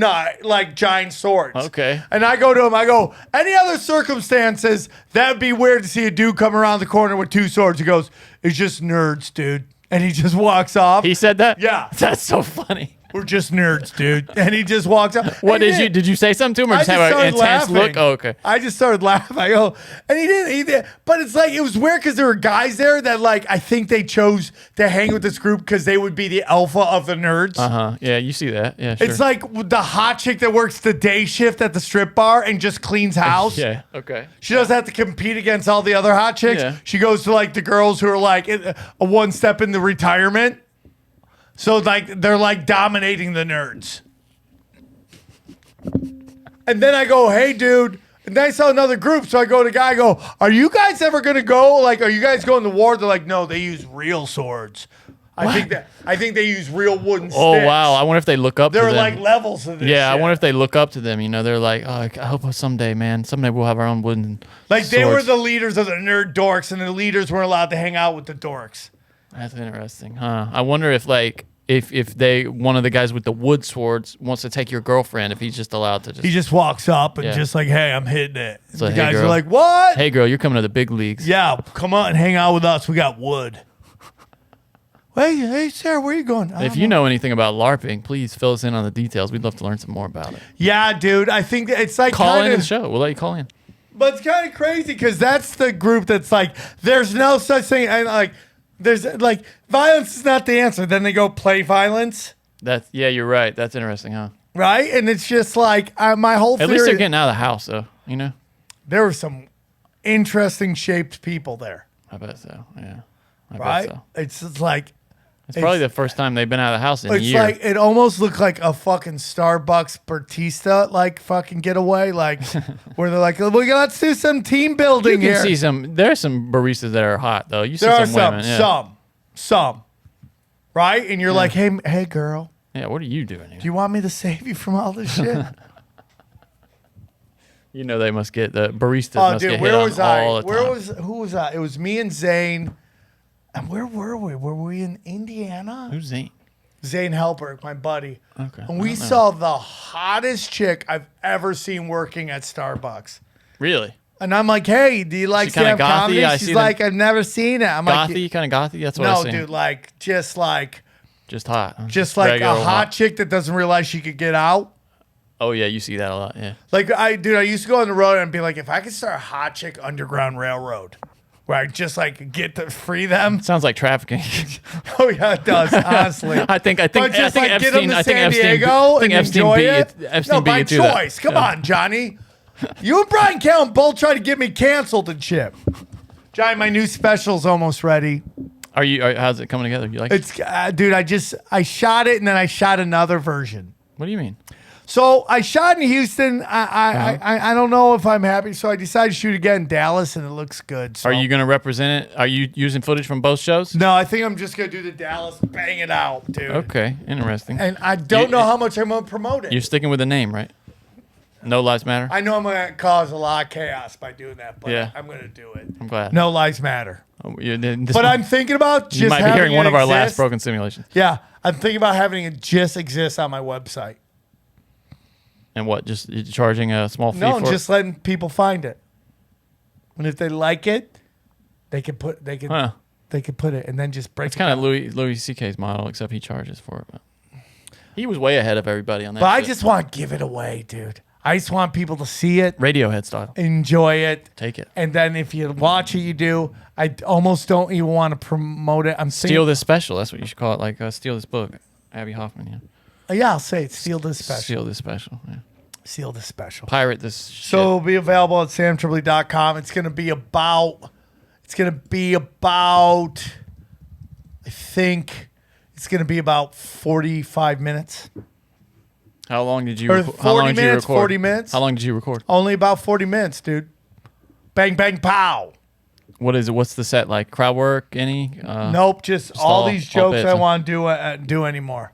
giant swords. Okay. And I go to him. I go, any other circumstances that'd be weird to see a dude come around the corner with two swords. He goes, "It's just nerds, dude," and he just walks off. He said that? Yeah. That's so funny. We're just nerds, dude. And he just walks out. What And did you say something to him or I just have an started intense laughing. look? Oh, okay. I just started laughing. I go, and he didn't. But it's like, it was weird because there were guys there that, like, I think they chose to hang with this group because they would be the alpha of the nerds. Yeah, you see that. Yeah, sure. It's like the hot chick that works the day shift at the strip bar and just cleans house. Yeah, okay. She doesn't have to compete against all the other hot chicks. Yeah. She goes to like the girls who are like a one step in the retirement. So like they're like dominating the nerds. And then I go, hey dude. And then I saw another group. So I go to the guy, I go, are you guys ever gonna go? Like, are you guys going to war? They're like, no, they use real swords. I think they use real wooden sticks. Oh wow! I wonder if they look up to There are them. like levels of this. Yeah, I shit. wonder if they look up to them. You know, they're like, oh, I hope someday, man, someday we'll have our own wooden. Like they were swords. the leaders of the nerd dorks, and the leaders weren't allowed to hang out with the dorks. That's interesting, huh? I wonder if like if they one of the guys with the wood swords wants to take your girlfriend, if he's just allowed to just. He just walks up and Yeah. just like, hey, I'm hitting it. So, the hey, guys are girl. like, what? Hey girl, you're coming to the big leagues. Yeah, come on and hang out with us. We got wood. Hey, Sarah, where are you going? If you know anything about LARPing, please fill us in on the details. We'd love to learn some more about it. Yeah, dude. I think that it's like Call in kinda, the show. We'll let you call in. but it's kind of crazy because that's the group that's like, there's no such thing. And like, there's like, violence is not the answer. Then they go play violence, Yeah, you're right. That's interesting, huh? right? And it's just like my whole At theory. least they're getting out of the house, though. You know. There were some interesting shaped people there, I bet so. Yeah. I right? bet so. It's just like. It's probably the first time they've been out of the house in a It's year. like it almost looked like a fucking Starbucks Batista like fucking getaway, like where they're like, let's do some team building you can here. see some. There's some baristas that are hot though. You see there are some women. Yeah. some, right? And you're like, hey, girl, Yeah. What are you doing here? do you want me to save you from all this shit? You know they must get the baristas. Oh, must dude, get where hit was on I? all the time. Who was I? It was me and Zane. And where were we? Were we in Indiana? Who's Zane? Zane Helberg, my buddy. Okay. And we saw the hottest chick I've ever seen working at Starbucks. Really? And I'm like, hey, do you like She kinda stand-up gothy? comedy? I She's see like, I've never seen it. I'm Gothy, like, kind of gothy. That's what I no, see. dude, like, just hot. huh? like a Regular hot chick that doesn't realize she could get out. Oh yeah, you see that a lot. Yeah. Like, I used to go on the road and be like, if I could start a hot chick underground railroad, where I just like get to free them. Sounds like trafficking. Oh yeah, it does. Honestly, I think But just like get them Epstein. to I think San Epstein. Diego I think and Epstein enjoy beat it. it. Epstein No, beat by you to that. choice. Come on, Johnny. You and Brian Callen both tried to get me canceled and shit. Johnny, my new special's almost ready. How's it coming together? You like it? It's dude. I shot it and then I shot another version. What do you mean? So I shot in Houston. I don't know if I'm happy. So I decided to shoot again in Dallas, and it looks good. So. Are you going to represent it? Are you using footage from both shows? No, I think I'm just gonna do the Dallas, bang it out, dude. Okay, interesting. And I don't know how much I'm gonna promote it. You're sticking with the name, right? No Lives Matter? I know I'm gonna cause a lot of chaos by doing that, but Yeah. I'm gonna do it. I'm glad. No lives matter. This But one- I'm thinking about just you might be having hearing it one of our last exist. broken simulations. Yeah, I'm thinking about having it just exist on my website. And what? Just charging a small fee No, for just letting people find it. And if they like it, they can put Huh. they could put it and then just break It's it kind of down. Louis C.K.'s model, except he charges for it. But he was way ahead of everybody on that. But I shit. just want to give it away, dude. I just want people to see it, Radiohead style. enjoy it. Take it. And then if you watch it, you do. I almost don't even want to promote it. I'm Steal this special. That's what you should call it. Like steal this book. Abby Hoffman. Yeah. Yeah, I'll say it. Steal this special. Steal this special. Yeah. Steal this special. Pirate this. Shit. So it'll be available at samtripoli.com. It's gonna be about. I think it's gonna be about 45 minutes. How long did you? Or How long 40 did you minutes. record? 40 minutes. How long did you record? Only about 40 minutes, dude. Bang bang pow. What is it? What's the set like? Crowd work? Any? Nope, just all all- these all jokes bits, I huh? want to do anymore.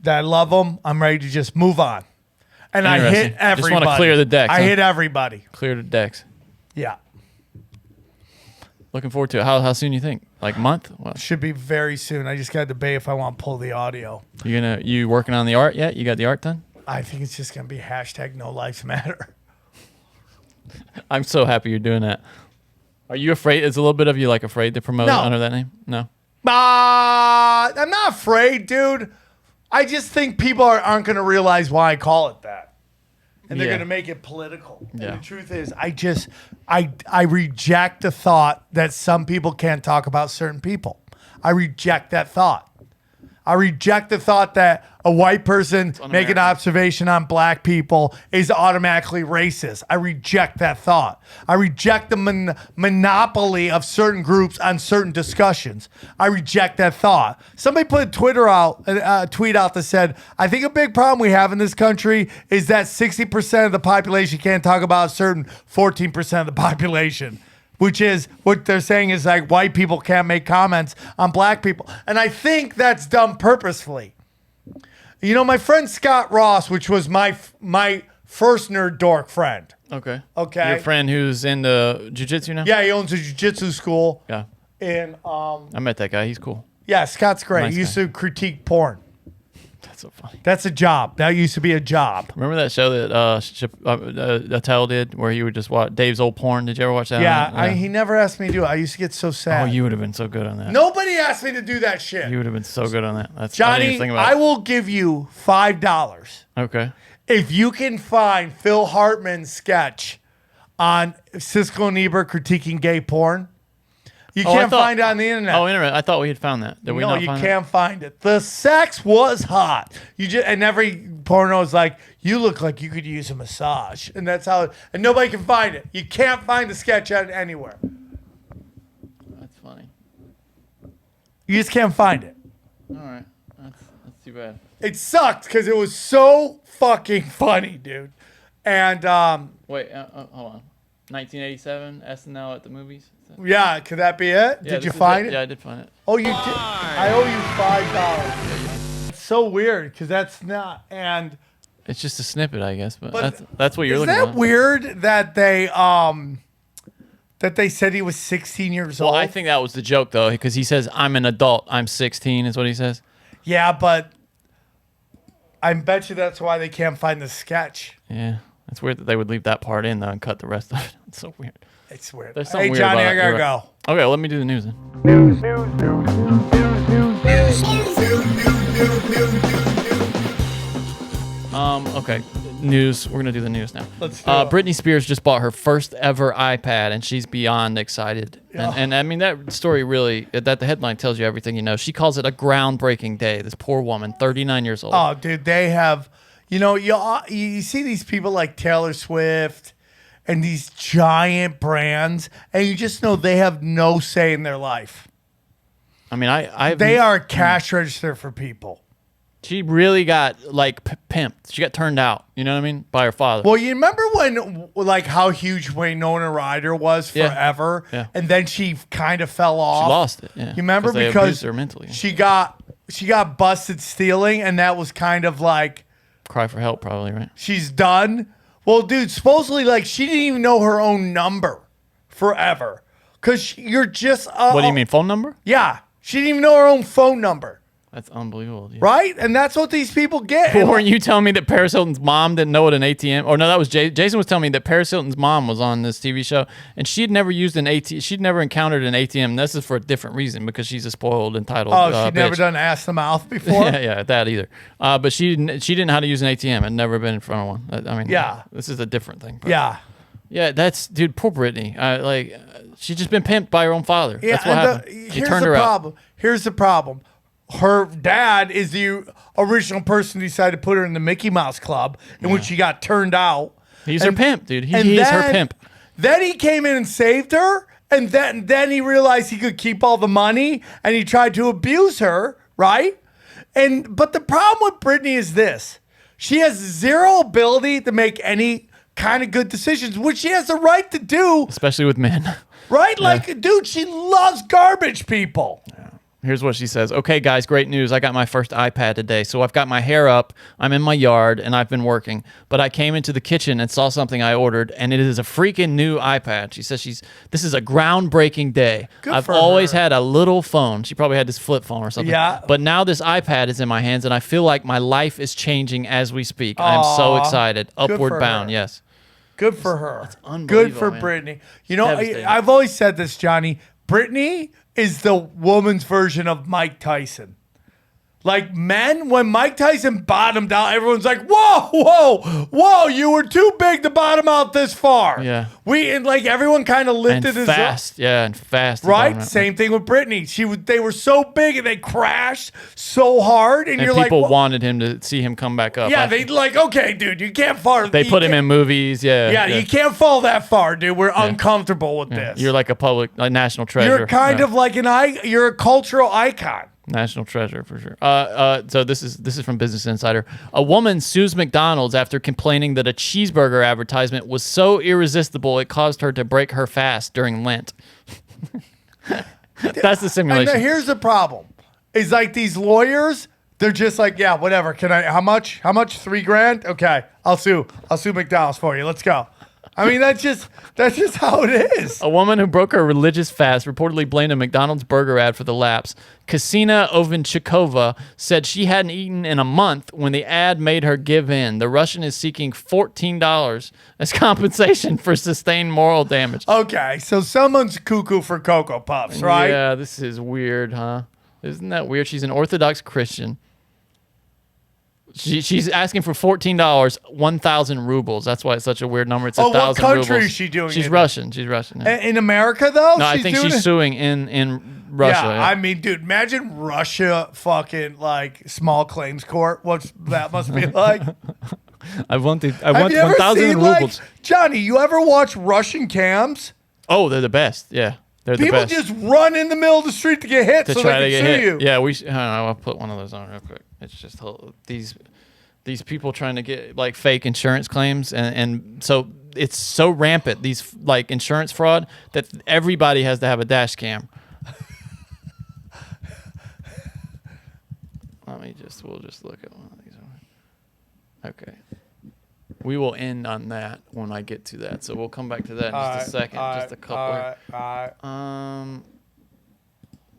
That I love them. I'm ready to just move on. And I hit Interesting. everybody. Just wanna clear the decks, I huh? hit everybody. Clear the decks. Yeah. Looking forward to it. How soon you think? Like month? What? Should be very soon. I just got to debate if I want to pull the audio. You working on the art yet? You got the art done? I think it's just going to be hashtag no lives matter. I'm so happy you're doing that. Are you afraid? Is a little bit of you like afraid to promote No. it under that name? No. I'm not afraid, dude. I just think people aren't going to realize why I call it that. And they're Yeah. going to make it political. Yeah. And the truth is, I reject the thought that some people can't talk about certain people. I reject that thought. I reject the thought that a white person making an observation on black people is automatically racist. I reject that thought. I reject the monopoly of certain groups on certain discussions. I reject that thought. Somebody put a tweet out that said, I think a big problem we have in this country is that 60% of the population can't talk about a certain 14% of the population. Which is what they're saying is like white people can't make comments on black people. And I think that's done purposefully. You know, my friend Scott Ross, which was my first nerd dork friend. Okay. Okay. Your friend who's into jiu-jitsu now? Yeah, he owns a jiu-jitsu school. Yeah. And I met that guy. He's cool. yeah, Scott's great. Nice He used guy. to critique porn. That's so funny. That's a job. That used to be a job. Remember that show that Attell did where he would just watch Dave's old porn? Did you ever watch that? Yeah, he never asked me to do it. I used to get so Oh, sad. you would have been so good on that. Nobody asked me to do that shit. You would have been so good on that. That's I didn't Johnny, even think about I it. will give you $5 Okay. if you can find Phil Hartman's sketch on Siskel and Ebert critiquing gay porn. You Oh, I can't thought- find it on the internet. Oh, internet. I thought we had found that. Did we No, not you find can't find it. The sex was hot. And every porno is like, you look like you could use a massage, and that's how. And nobody can find it. You can't find the sketch anywhere. That? That's funny. You just can't find it. All right. That's too bad. It sucked because it was so fucking funny, dude. And Wait, hold on. 1987 SNL at the movies. Is that- yeah, could that be it? Yeah, Did you this is find it? Yeah, I did find it. Oh, you did. I owe you $5. It's so weird because that's not. And It's just a snippet, I guess, but, But that's what you're is looking that at. weird that they said he was 16 years Well, old? I think that was the joke though, because he says I'm an adult. I'm 16 is what he says. Yeah, but I bet you that's why they can't find the sketch. Yeah, it's weird that they would leave that part in though and cut the rest of it. It's so weird. It's weird. There's Hey, something weird Johnny, about I it. gotta You're go. right. Okay, let me do the news then. Okay, news. We're gonna do the news now. Let's do it. Britney Spears just bought her first ever iPad, and she's beyond excited. And I mean that story really, that the headline tells you everything you know. She calls it a groundbreaking day. This poor woman, 39 years old. Oh, dude, they have, you see these people like Taylor Swift and these giant brands, and you just know they have no say in their life. I mean, They are a cash register for people. She really got like pimped. She got turned out. You know what I mean? By her father. Well, you remember when, like, how huge Winona Ryder was Yeah. forever, Yeah. and then she kind of fell off. She lost it. Yeah. You remember they because abused her mentally. she got busted stealing, and that was kind of like Cry for help, probably, right? she's done. Well, dude, supposedly like she didn't even know her own number forever, because you're just. What do you mean, phone number? Yeah, she didn't even know her own phone number, That's unbelievable. Dude. right? And that's what these people get. But weren't you telling me that Paris Hilton's mom didn't know what an ATM? Or no, that was Jason was telling me that Paris Hilton's mom was on this TV show, and she'd never used an ATM. She'd never encountered an ATM. This is for a different reason because she's a spoiled, entitled. Oh, she'd never bitch. done ass to mouth before. Yeah, that either. But she didn't know how to use an ATM and never been in front of one. I mean, Yeah. this is a different thing. But Yeah. yeah, that's dude. Poor Brittany. She's just been pimped by her own father. Yeah, That's what and happened. He here's turned the her out. problem. Here's the problem. Her dad is the original person who decided to put her in the Mickey Mouse Club, in which she got turned out. He's her pimp, dude. and He is her then- pimp. Then he came in and saved her, and then he realized he could keep all the money, and he tried to abuse her, right? But the problem with Britney is this: she has zero ability to make any kind of good decisions, which she has the right to do, Especially with men. right? Like, dude, she loves garbage people. Here's what she says. Okay, guys, great news. I got my first iPad today. So I've got my hair up. I'm in my yard and I've been working. But I came into the kitchen and saw something I ordered, and it is a freaking new iPad. She says this is a groundbreaking day. Good I've for always her. had a little phone. She probably had this flip phone or something. Yeah. But now this iPad is in my hands, and I feel like my life is changing as we speak. I'm so Aw, excited. good Upward for bound, her. yes. Good for her. Good unbelievable, for man. Britney. You know, Devastating. I've always said this, Johnny. Britney is the woman's version of Mike Tyson. Like men, when Mike Tyson bottomed out, everyone's like, whoa, you were too big to bottom out this far. Yeah. And like everyone kind of lifted And his fast. Yeah, and fast. Right? Same thing with Britney. They were so big and they crashed so hard. And you're like, people wanted him to see him come back up. yeah, they like, okay, dude, you can't fall. They put him in movies. Yeah. Yeah, you can't fall that far, dude. We're uncomfortable with this. You're like a national treasure. You're kind of like you're a cultural icon. National treasure for sure. So this is from Business Insider. A woman sues McDonald's after complaining that a cheeseburger advertisement was so irresistible it caused her to break her fast during Lent. That's the simulation. And here's the problem: is like these lawyers. They're just like, yeah, whatever. Can I? How much? $3,000? Okay, I'll sue McDonald's for you. Let's go. I mean, that's just how it is. A woman who broke her religious fast reportedly blamed a McDonald's burger ad for the lapse. Kasina Ovenchikova said she hadn't eaten in a month when the ad made her give in. The Russian is seeking $14 as compensation for sustained moral damage. Okay, so someone's cuckoo for Cocoa Puffs, right? Yeah, this is weird, huh? Isn't that weird? She's an Orthodox Christian. She's asking for $14, 1,000 rubles. That's why it's such a weird number. It's 1,000 what country rubles. is she doing? She's Russian. She's Russian. Yeah. In America, though? No, I think she's suing in Russia. Yeah, I mean, dude, imagine Russia fucking like small claims court. What's that must be like? I want Have you ever 1,000 seen, rubles. like, Johnny, you ever watch Russian cams? Oh, they're the best. Yeah, they're the People best. just run in the middle of the street to get hit to so try they to can get sue hit. you. Yeah, I don't know, I'll put one of those on real quick. It's just these people trying to get like fake insurance claims, and so it's so rampant, these like insurance fraud, that everybody has to have a dash cam. We'll just look at one of these. Okay. We will end on that when I get to that. So we'll come back to that in just a second. Just a couple.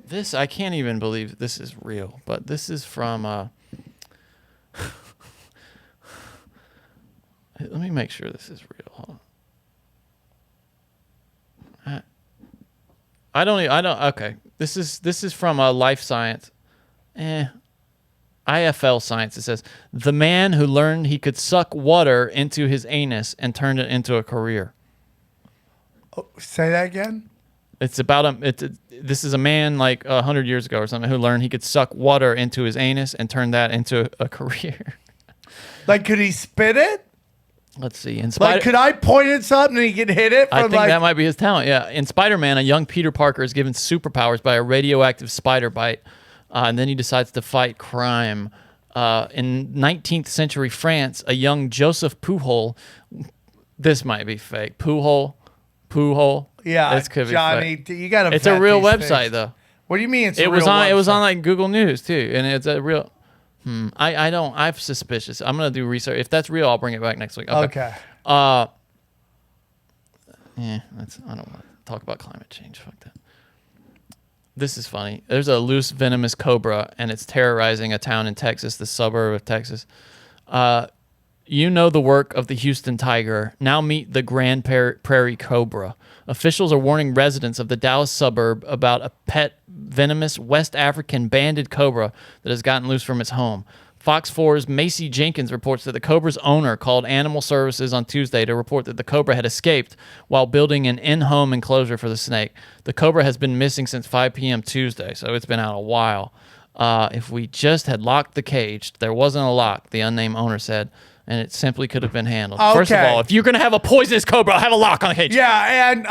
This, I can't even believe this is real, but this is from let me make sure this is real. Hold on. Okay. This is from Life Science. IFL Science. It says, the man who learned he could suck water into his anus and turned it into a career. Oh, say that again? It's about this is a man like 100 years ago or something who learned he could suck water into his anus and turn that into a career. Like, could he spit it? Let's see. Like, could I point at something and he could hit it? I think that might be his talent. Yeah. In Spider-Man, a young Peter Parker is given superpowers by a radioactive spider bite. And then he decides to fight crime. In 19th century France, a young Joseph Pujol, this might be fake. Pujol. Yeah, this could Johnny, be fake. you gotta. It's a real website, things. though. What do you mean? It was on like Google News too, and it's a real. I'm suspicious. I'm gonna do research. If that's real, I'll bring it back next week. Okay. I don't want to talk about climate change. Fuck that. This is funny. There's a loose venomous cobra, and it's terrorizing a town in Texas, the suburb of Texas. You know the work of the Houston tiger. Now meet the Grand Prairie cobra. Officials are warning residents of the Dallas suburb about a pet venomous West African banded cobra that has gotten loose from its home. Fox 4's Macy Jenkins reports that the cobra's owner called Animal Services on Tuesday to report that the cobra had escaped while building an in-home enclosure for the snake. The cobra has been missing since 5 p.m. Tuesday, so it's been out a while. If we just had locked the cage, there wasn't a lock, the unnamed owner said, and it simply could have been handled. Okay. First of all, if you're going to have a poisonous cobra, have a lock on the cage. Yeah, and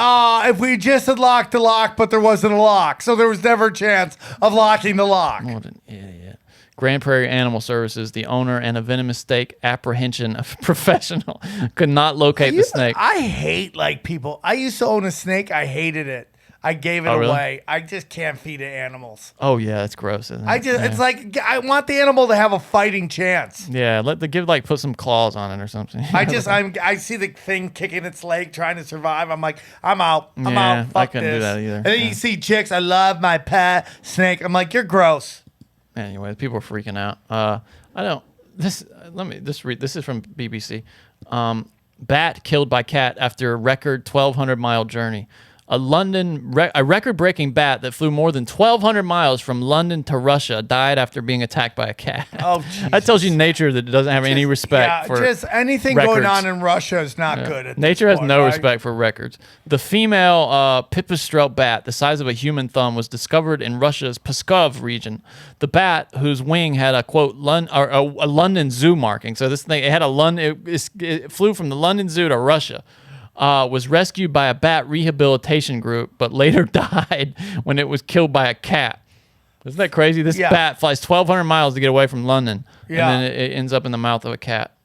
if we just had locked the lock, but there wasn't a lock, so there was never a chance of locking the lock. What an idiot. Grand Prairie Animal Services, the owner and a venomous snake apprehension professional, could not locate the snake. I hate like people. I used to own a snake. I hated it. I gave it away. I just can't feed it animals. Oh yeah, that's gross, isn't it? It's like I want the animal to have a fighting chance. Yeah, put some claws on it or something. I see the thing kicking its leg trying to survive. I'm like, I'm out. I'm out. Fuck I couldn't this. do that either. And then you see chicks, I love my pet snake. I'm like, you're gross. Anyway, people are freaking out. This is from BBC. Bat killed by cat after a record 1,200-mile journey. A record-breaking bat that flew more than 1,200 miles from London to Russia died after being attacked by a cat. Oh, that tells you nature that doesn't have any respect for just anything records. going on in Russia is not good. At Nature this has point, no right? respect for records. The female pipistrelle bat, the size of a human thumb, was discovered in Russia's Pskov region. The bat, whose wing had a quote a London Zoo marking, so this thing it flew from the London Zoo to Russia. Was rescued by a bat rehabilitation group, but later died when it was killed by a cat. Isn't that crazy? This bat flies 1,200 miles to get away from London, and then it ends up in the mouth of a cat.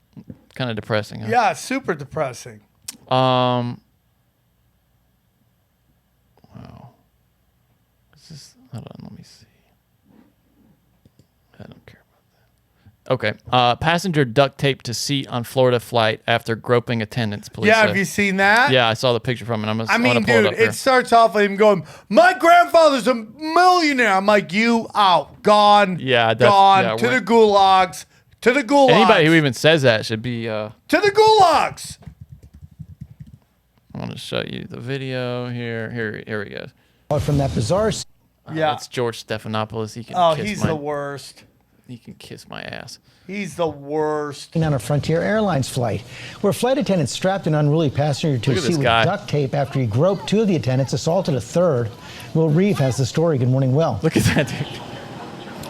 Kind of depressing. Huh? Yeah, super depressing. Wow. Hold on, let me see. I don't care about that. Okay. Passenger duct taped to seat on Florida flight after groping attendants. Police say. Have you seen that? Yeah, I saw the picture from it. I'm I mean, gonna pull dude, it up here. it starts off with him going, "My grandfather's a millionaire." I'm like, "You out, gone, Yeah, gone to the gulags, to the gulags." Anybody who even says that should be. to the gulags. I want to show you the video here. Here he goes. From that bizarre. That's George Stephanopoulos. He can. He's the worst. He can kiss my ass. He's the worst. On a Frontier Airlines flight, where flight attendants strapped an unruly passenger to a seat with duct tape after he groped two of the attendants, assaulted a third. Will Reeve has the story. Good morning, Will. Look at that dude.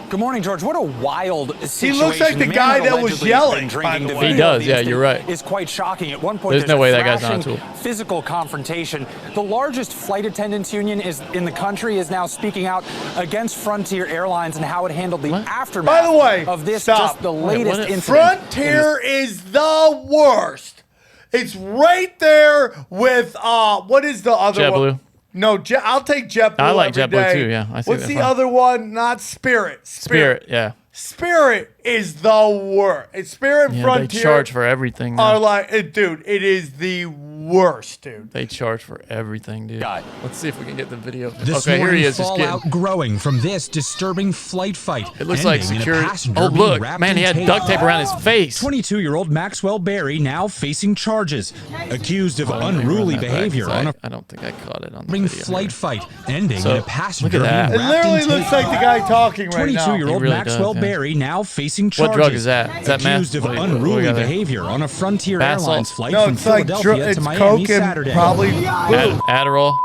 Good morning, George. What a wild situation. He looks like the guy that was yelling. By the way. He does. Yeah, you're right. Is quite shocking. At one point, there's no way that guy's not a tool. Physical confrontation. The largest flight attendants union in the country is now speaking out against Frontier Airlines and how it handled the aftermath. By the way, of this. stop. Just the latest incident. Frontier is the worst. It's right there with what is the other one? No, I'll take JetBlue. I like JetBlue JetBlue too. Yeah, I see. What's the other one? Not Spirit. Spirit. Yeah. Spirit is the worst. Spirit and Frontier. They charge for everything. Are like, dude, it is the worst, dude. They charge for everything, dude. Let's see if we can get the video. This okay, here he is. Fallout growing from this disturbing flight fight. It looks like security. Oh, look, man, he had duct tape around his face. 22-year-old Maxwell Berry now facing charges, accused of unruly behavior on a I don't think I caught it on the video flight fight, ending in a passenger look at that. being It wrapped literally in looks tape. like the guy talking right now. 22-year-old really Maxwell does, yeah. Berry now facing charges. What drug is that? Is that meth? Accused of unruly behavior on a Frontier Bath Airlines salts. flight No, from it's like Philadelphia it's to Miami coke and Saturday. probably Adderall.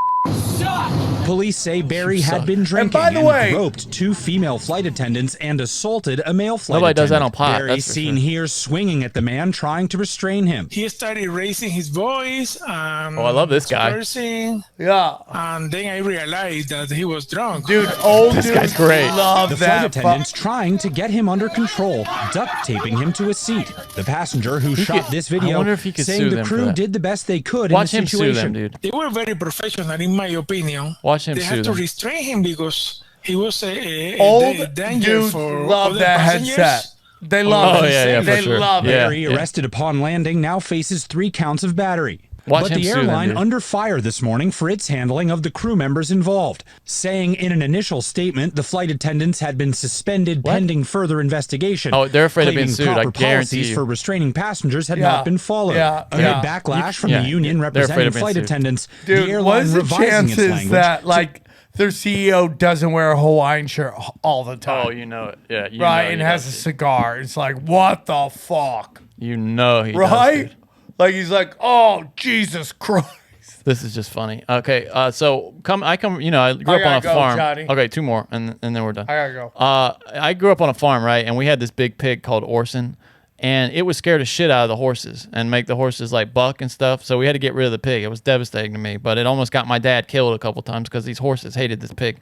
Police say Berry had been drinking by the way, groped two female flight attendants and assaulted a male flight Nobody attendant. does that on pot, Berry that's for seen sure. here swinging at the man trying to restrain him. He started raising his voice and Oh, I love this guy. cursing, yeah. and then I realized that he was drunk. Dude, old This dude guy's great. love The that. flight attendants trying to get him under control, duct taping him to a seat. The passenger who shot this video I wonder if he could saying sue the them for crew that. did the best they could Watch in him the sue situation. them, dude. They were very professional, in my opinion. Watch him They sue had to them. restrain him because he was a Old danger dudes for love other that passengers. headset. They love Oh, it. yeah, for They sure. love Yeah. it. Berry, arrested upon landing, now faces 3 counts of battery. Watch but him the sue them, airline dude. under fire this morning for its handling of the crew members involved, saying in an initial statement the flight attendants had been suspended pending further investigation. Oh, they're afraid of being claiming sued, I proper guarantee policies you. for restraining passengers had Yeah. not been followed. Yeah. Amid Yeah. backlash from Yeah. the union They're afraid representing of being flight sued. attendants, Dude, the what airline is the revising its chances language that to- like their CEO doesn't wear a Hawaiian shirt all the time? Oh, you know it. Yeah, you right, know and he has a does. cigar. It's like, what the fuck? You know he does, Right? dude. Like he's like, oh Jesus Christ. This is just funny. Okay, so I grew up on a gotta go, farm. Johnny. Okay, 2 more, and then we're done. I gotta go. I grew up on a farm, right? And we had this big pig called Orson, and it would scare the shit out of the horses and make the horses like buck and stuff. So we had to get rid of the pig. It was devastating to me, but it almost got my dad killed a couple times because these horses hated this pig.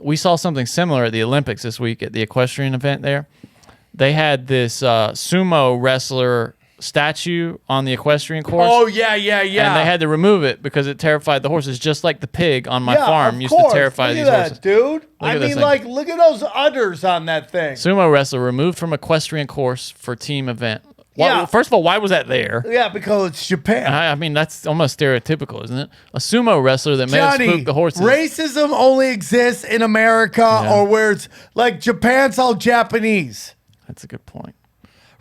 We saw something similar at the Olympics this week at the equestrian event there. They had this sumo wrestler statue on the equestrian course. Oh yeah, yeah, yeah. And they had to remove it because it terrified the horses, just like the pig on my yeah, farm of used course. to terrify Look these at that, horses. dude. Look I at this mean, thing. like, look at those udders on that thing. Sumo wrestler removed from equestrian course for team event. Yeah. First of all, why was that there? Yeah, because it's Japan. I mean, that's almost stereotypical, isn't it? A sumo wrestler that may have Johnny, spooked the horses. racism only exists in America or where it's like Japan's all Japanese. That's a good point.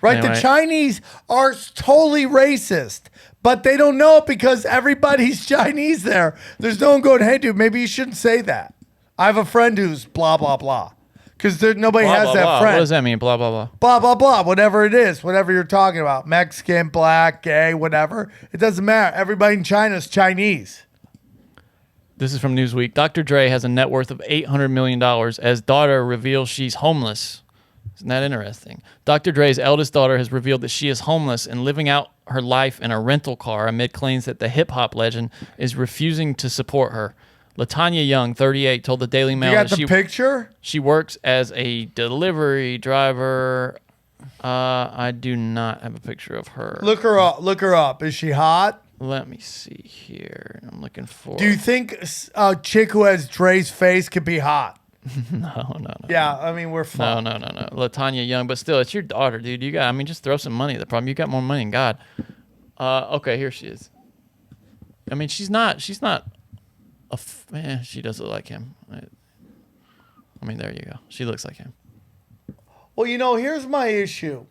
right? Anyway. The Chinese are totally racist, but they don't know it because everybody's Chinese there. There's no one going, hey, dude, maybe you shouldn't say that. I have a friend who's blah, blah, blah. Because nobody Blah, has blah, that blah. friend. What does that mean? Blah, blah, blah. Blah, blah, blah. Whatever it is, whatever you're talking about. Mexican, black, gay, whatever. It doesn't matter. Everybody in China is Chinese. This is from Newsweek. Dr. Dre has a net worth of $800 million as daughter reveals she's homeless. Isn't that interesting? Dr. Dre's eldest daughter has revealed that she is homeless and living out her life in a rental car amid claims that the hip-hop legend is refusing to support her. LaTanya Young, 38, told the Daily Mail You got that the picture? She works as a delivery driver. I do not have a picture of her. Look her up. Look her up. Is she hot? Let me see here. I'm looking for... Do you think a chick who has Dre's face could be hot? No. Yeah, I mean, we're fine. No. LaTanya Young, but still, it's your daughter, dude. You got, I mean, just throw some money at the problem. You got more money than God. Okay, here she is. I mean, she's not she does look like him. I mean, there you go. She looks like him. Well, you know, here's my issue.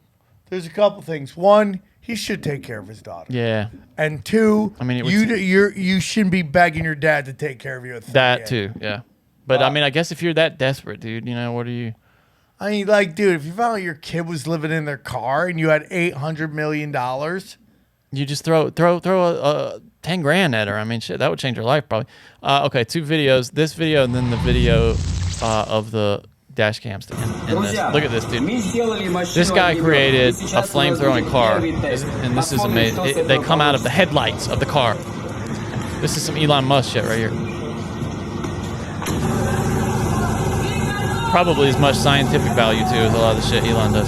There's a couple things. One, he should take care of his daughter. Yeah. And two, I mean, you shouldn't be begging your dad to take care of you. At that too, yeah. But I mean, I guess if you're that desperate, dude, you know, what are you? I mean, like, dude, if you found out your kid was living in their car and you had $800 million, you just throw 10 grand at her. I mean, shit, that would change her life probably. Okay, 2 videos. This video and then the video of the dash cams. And this. Look at this, dude. This guy created a flame-throwing car, and this is amazing. They come out of the headlights of the car. This is some Elon Musk shit right here. Probably as much scientific value too as a lot of the shit Elon does.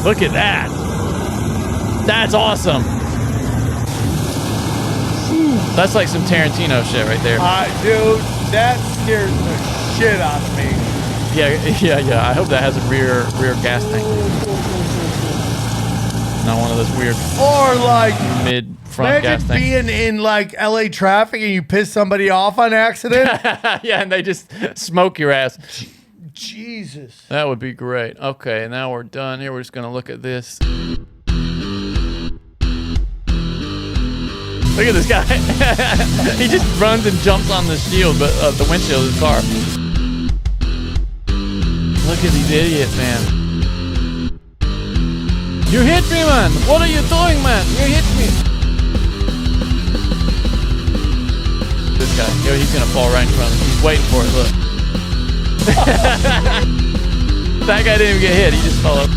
Look at that. That's awesome. That's like some Tarantino shit right there. Dude, that scares the shit out of me. Yeah. I hope that has a rear gas tank. Not one of those weird or like mid-front gas tanks. Imagine being in like LA traffic and you piss somebody off on accident. Yeah, and they just smoke your ass. Jesus. That would be great. Okay, now we're done here. We're just going to look at this. Look at this guy. He just runs and jumps on the shield, but the windshield of his car. Look at these idiots, man. You hit me, man. What are you doing, man? You hit me. This guy. Yo, he's going to fall right in front of him. He's waiting for it. Look. That guy didn't even get hit. He just fell up.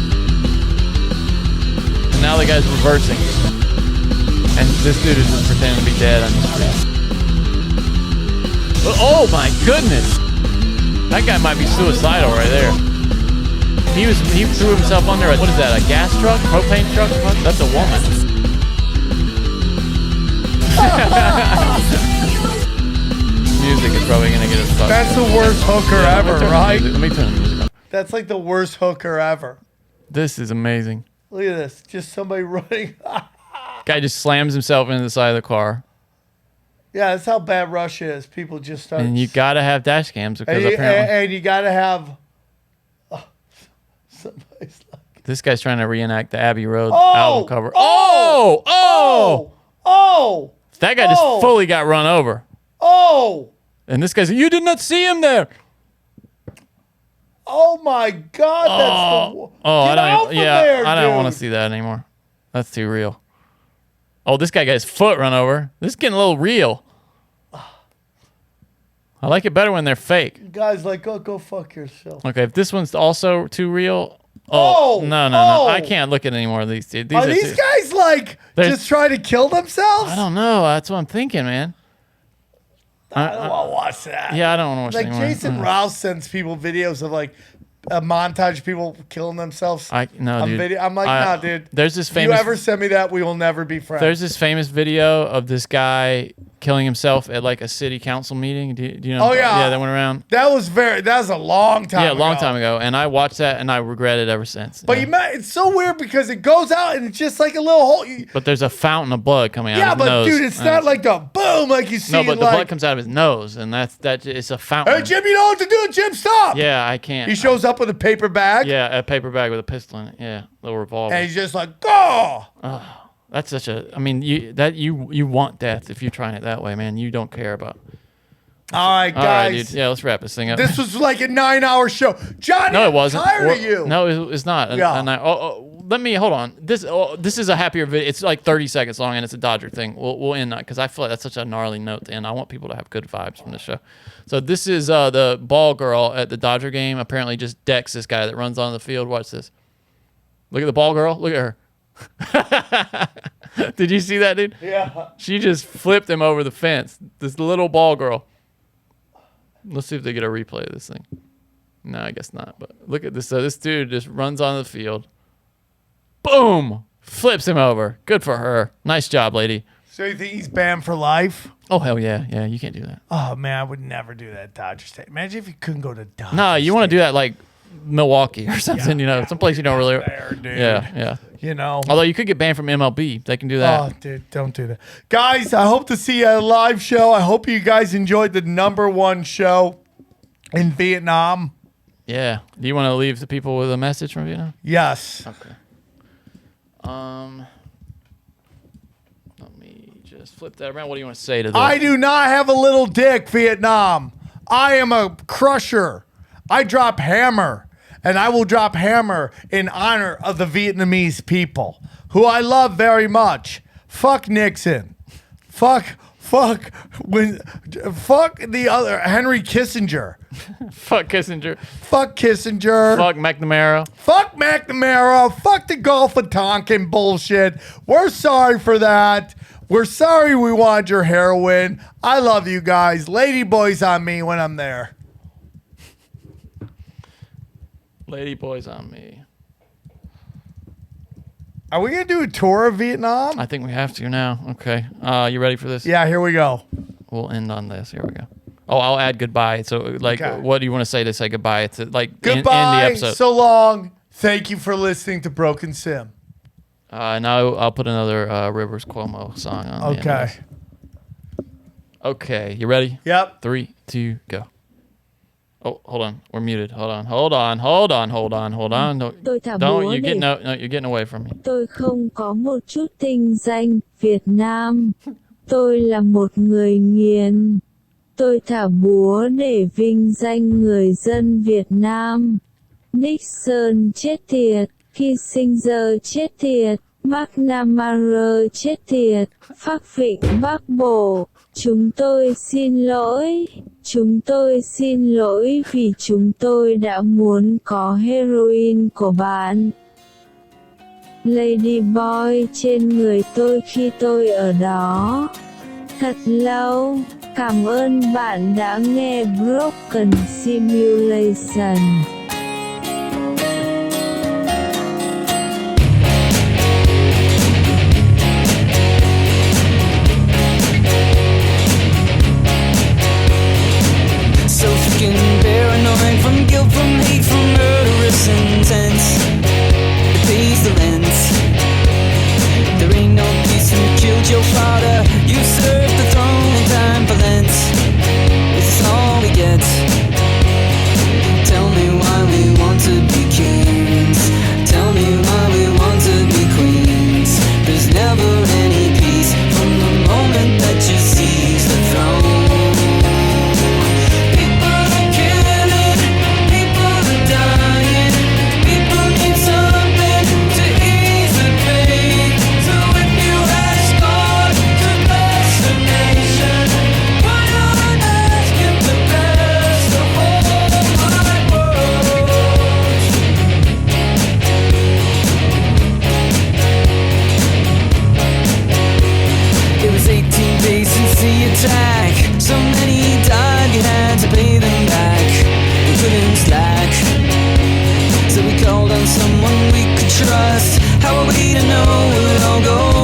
And now the guy's reversing. And this dude is just pretending to be dead on the street. Oh my goodness! That guy might be suicidal right there. He threw himself under what is that? A gas truck? Propane truck? That's a woman. Music is probably gonna get us fucked. That's the worst hooker ever, right? Let me turn the music on. That's like the worst hooker ever. This is amazing. Look at this. Just somebody running. Guy just slams himself into the side of the car. Yeah, that's how bad Russia is. People just start. And you gotta have dash cams because apparently. And you gotta have. Somebody's like. This guy's trying to reenact the Abbey Road Oh! album cover. Oh! That guy just fully got run over. Oh! And this guy's, you did not see him there. Oh my God! That's the. I there, don't want to see that anymore. That's too real. Oh, this guy got his foot run over. This is getting a little real. I like it better when they're fake. Guys, like, go fuck yourself. Okay, if this one's also too real. No. I can't look at any more of these, dude. Are these guys like just trying to kill themselves? I don't know. That's what I'm thinking, man. I don't want to watch that. Yeah, I don't want to watch like anymore. Jason Rouse sends people videos of like a montage of people killing themselves. No, dude. Video. I'm like, nah, dude. There's this If famous. you ever send me that, we will never be friends. There's this famous video of this guy killing himself at like a city council meeting. Do you know? Oh yeah, yeah, that went around. That was a long time. Yeah, a long time ago, and I watched that and I regret it ever since. But it's so weird because it goes out and it's just like a little hole. But there's a fountain of blood coming out. Yeah, of his but nose. dude, it's not like the boom like you see. No, but the like, blood comes out of his nose, and that it's a fountain. Hey Jim, you know what to do, Jim? Stop. Yeah, I can't. He shows up with a paper bag. Yeah, a paper bag with a pistol in it. Yeah, little revolver. And he's just like, go. That's such a. I mean, you want death if you're trying it that way, man. You don't care about. All right, guys. All right, dude. Yeah, let's wrap this thing up. This was like a 9-hour show, Johnny. No, it wasn't. I'm tired of you. No, it's not. And, Yeah. and let me hold on. This is a happier video. It's like 30 seconds long, and it's a Dodger thing. We'll end that because I feel like that's such a gnarly note to end. I want people to have good vibes from the show. So this is the ball girl at the Dodger game. Apparently, just decks this guy that runs on the field. Watch this. Look at the ball girl. Look at her. Did you see that, dude? Yeah. She just flipped him over the fence. This little ball girl. Let's see if they get a replay of this thing. No, I guess not. But look at this. So this dude just runs on the field. Boom! Flips him over. Good for her. Nice job, lady. So you think he's banned for life? Oh, hell yeah. Yeah, you can't do that. Oh, man, I would never do that at Dodger Stadium. Imagine if you couldn't go to Dodger No, you want to do that like Milwaukee or something, someplace you don't really. There, dude. Yeah. You know. Although you could get banned from MLB. They can do that. Oh, dude, don't do that. Guys, I hope to see you at a live show. I hope you guys enjoyed the #1 show in Vietnam. Yeah. Do you want to leave the people with a message from Vietnam? Yes. Okay. Let me just flip that around. What do you want to say to them? I do not have a little dick, Vietnam. I am a crusher. I drop hammer, and I will drop hammer in honor of the Vietnamese people, who I love very much. Fuck Nixon. Fuck the other Henry Kissinger. Fuck Kissinger. Fuck Kissinger. Fuck McNamara. Fuck McNamara. Fuck the Gulf of Tonkin bullshit. We're sorry for that. We're sorry we wanted your heroin. I love you guys. Lady boys on me when I'm there. Lady boys on me. Are we going to do a tour of Vietnam? I think we have to now. Okay. You ready for this? Yeah, here we go. We'll end on this. Here we go. Oh, I'll add goodbye. So, like, what do you want to say goodbye? To like goodbye. End the episode. So long. Thank you for listening to Broken Sim. Now I'll put another Rivers Cuomo song on. Okay. Okay. You ready? Yep. 3, 2, go. Oh, hold on. We're muted. Hold on. No, don't. You're getting away from me. Tôi không có một chút tinh danh Việt Nam. Tôi là một người nghiền. Tôi thả búa để vinh danh người dân Việt Nam. Nixon chết tiệt, Kissinger chết tiệt, McNamara chết tiệt, Phác Vịnh Bắc Bộ. Chúng tôi xin lỗi vì chúng tôi đã muốn có heroin của bạn. Lady Boy trên người tôi khi tôi ở đó. Thật lâu, cảm ơn bạn đã nghe Broken Simulation. So freaking paranoid from guilt, from hate, from murderous intent. It pays the rent. There ain't no peace when you killed your father. You served the throne in time for Lent. Is this all we get? Tell me why we want to be kings. Tell me why we want to be queens. There's never any peace from the moment that you seize the throne. Attack. So many died, you had to pay them back. We couldn't slack, so we called on someone we could trust. How are we to know it would all go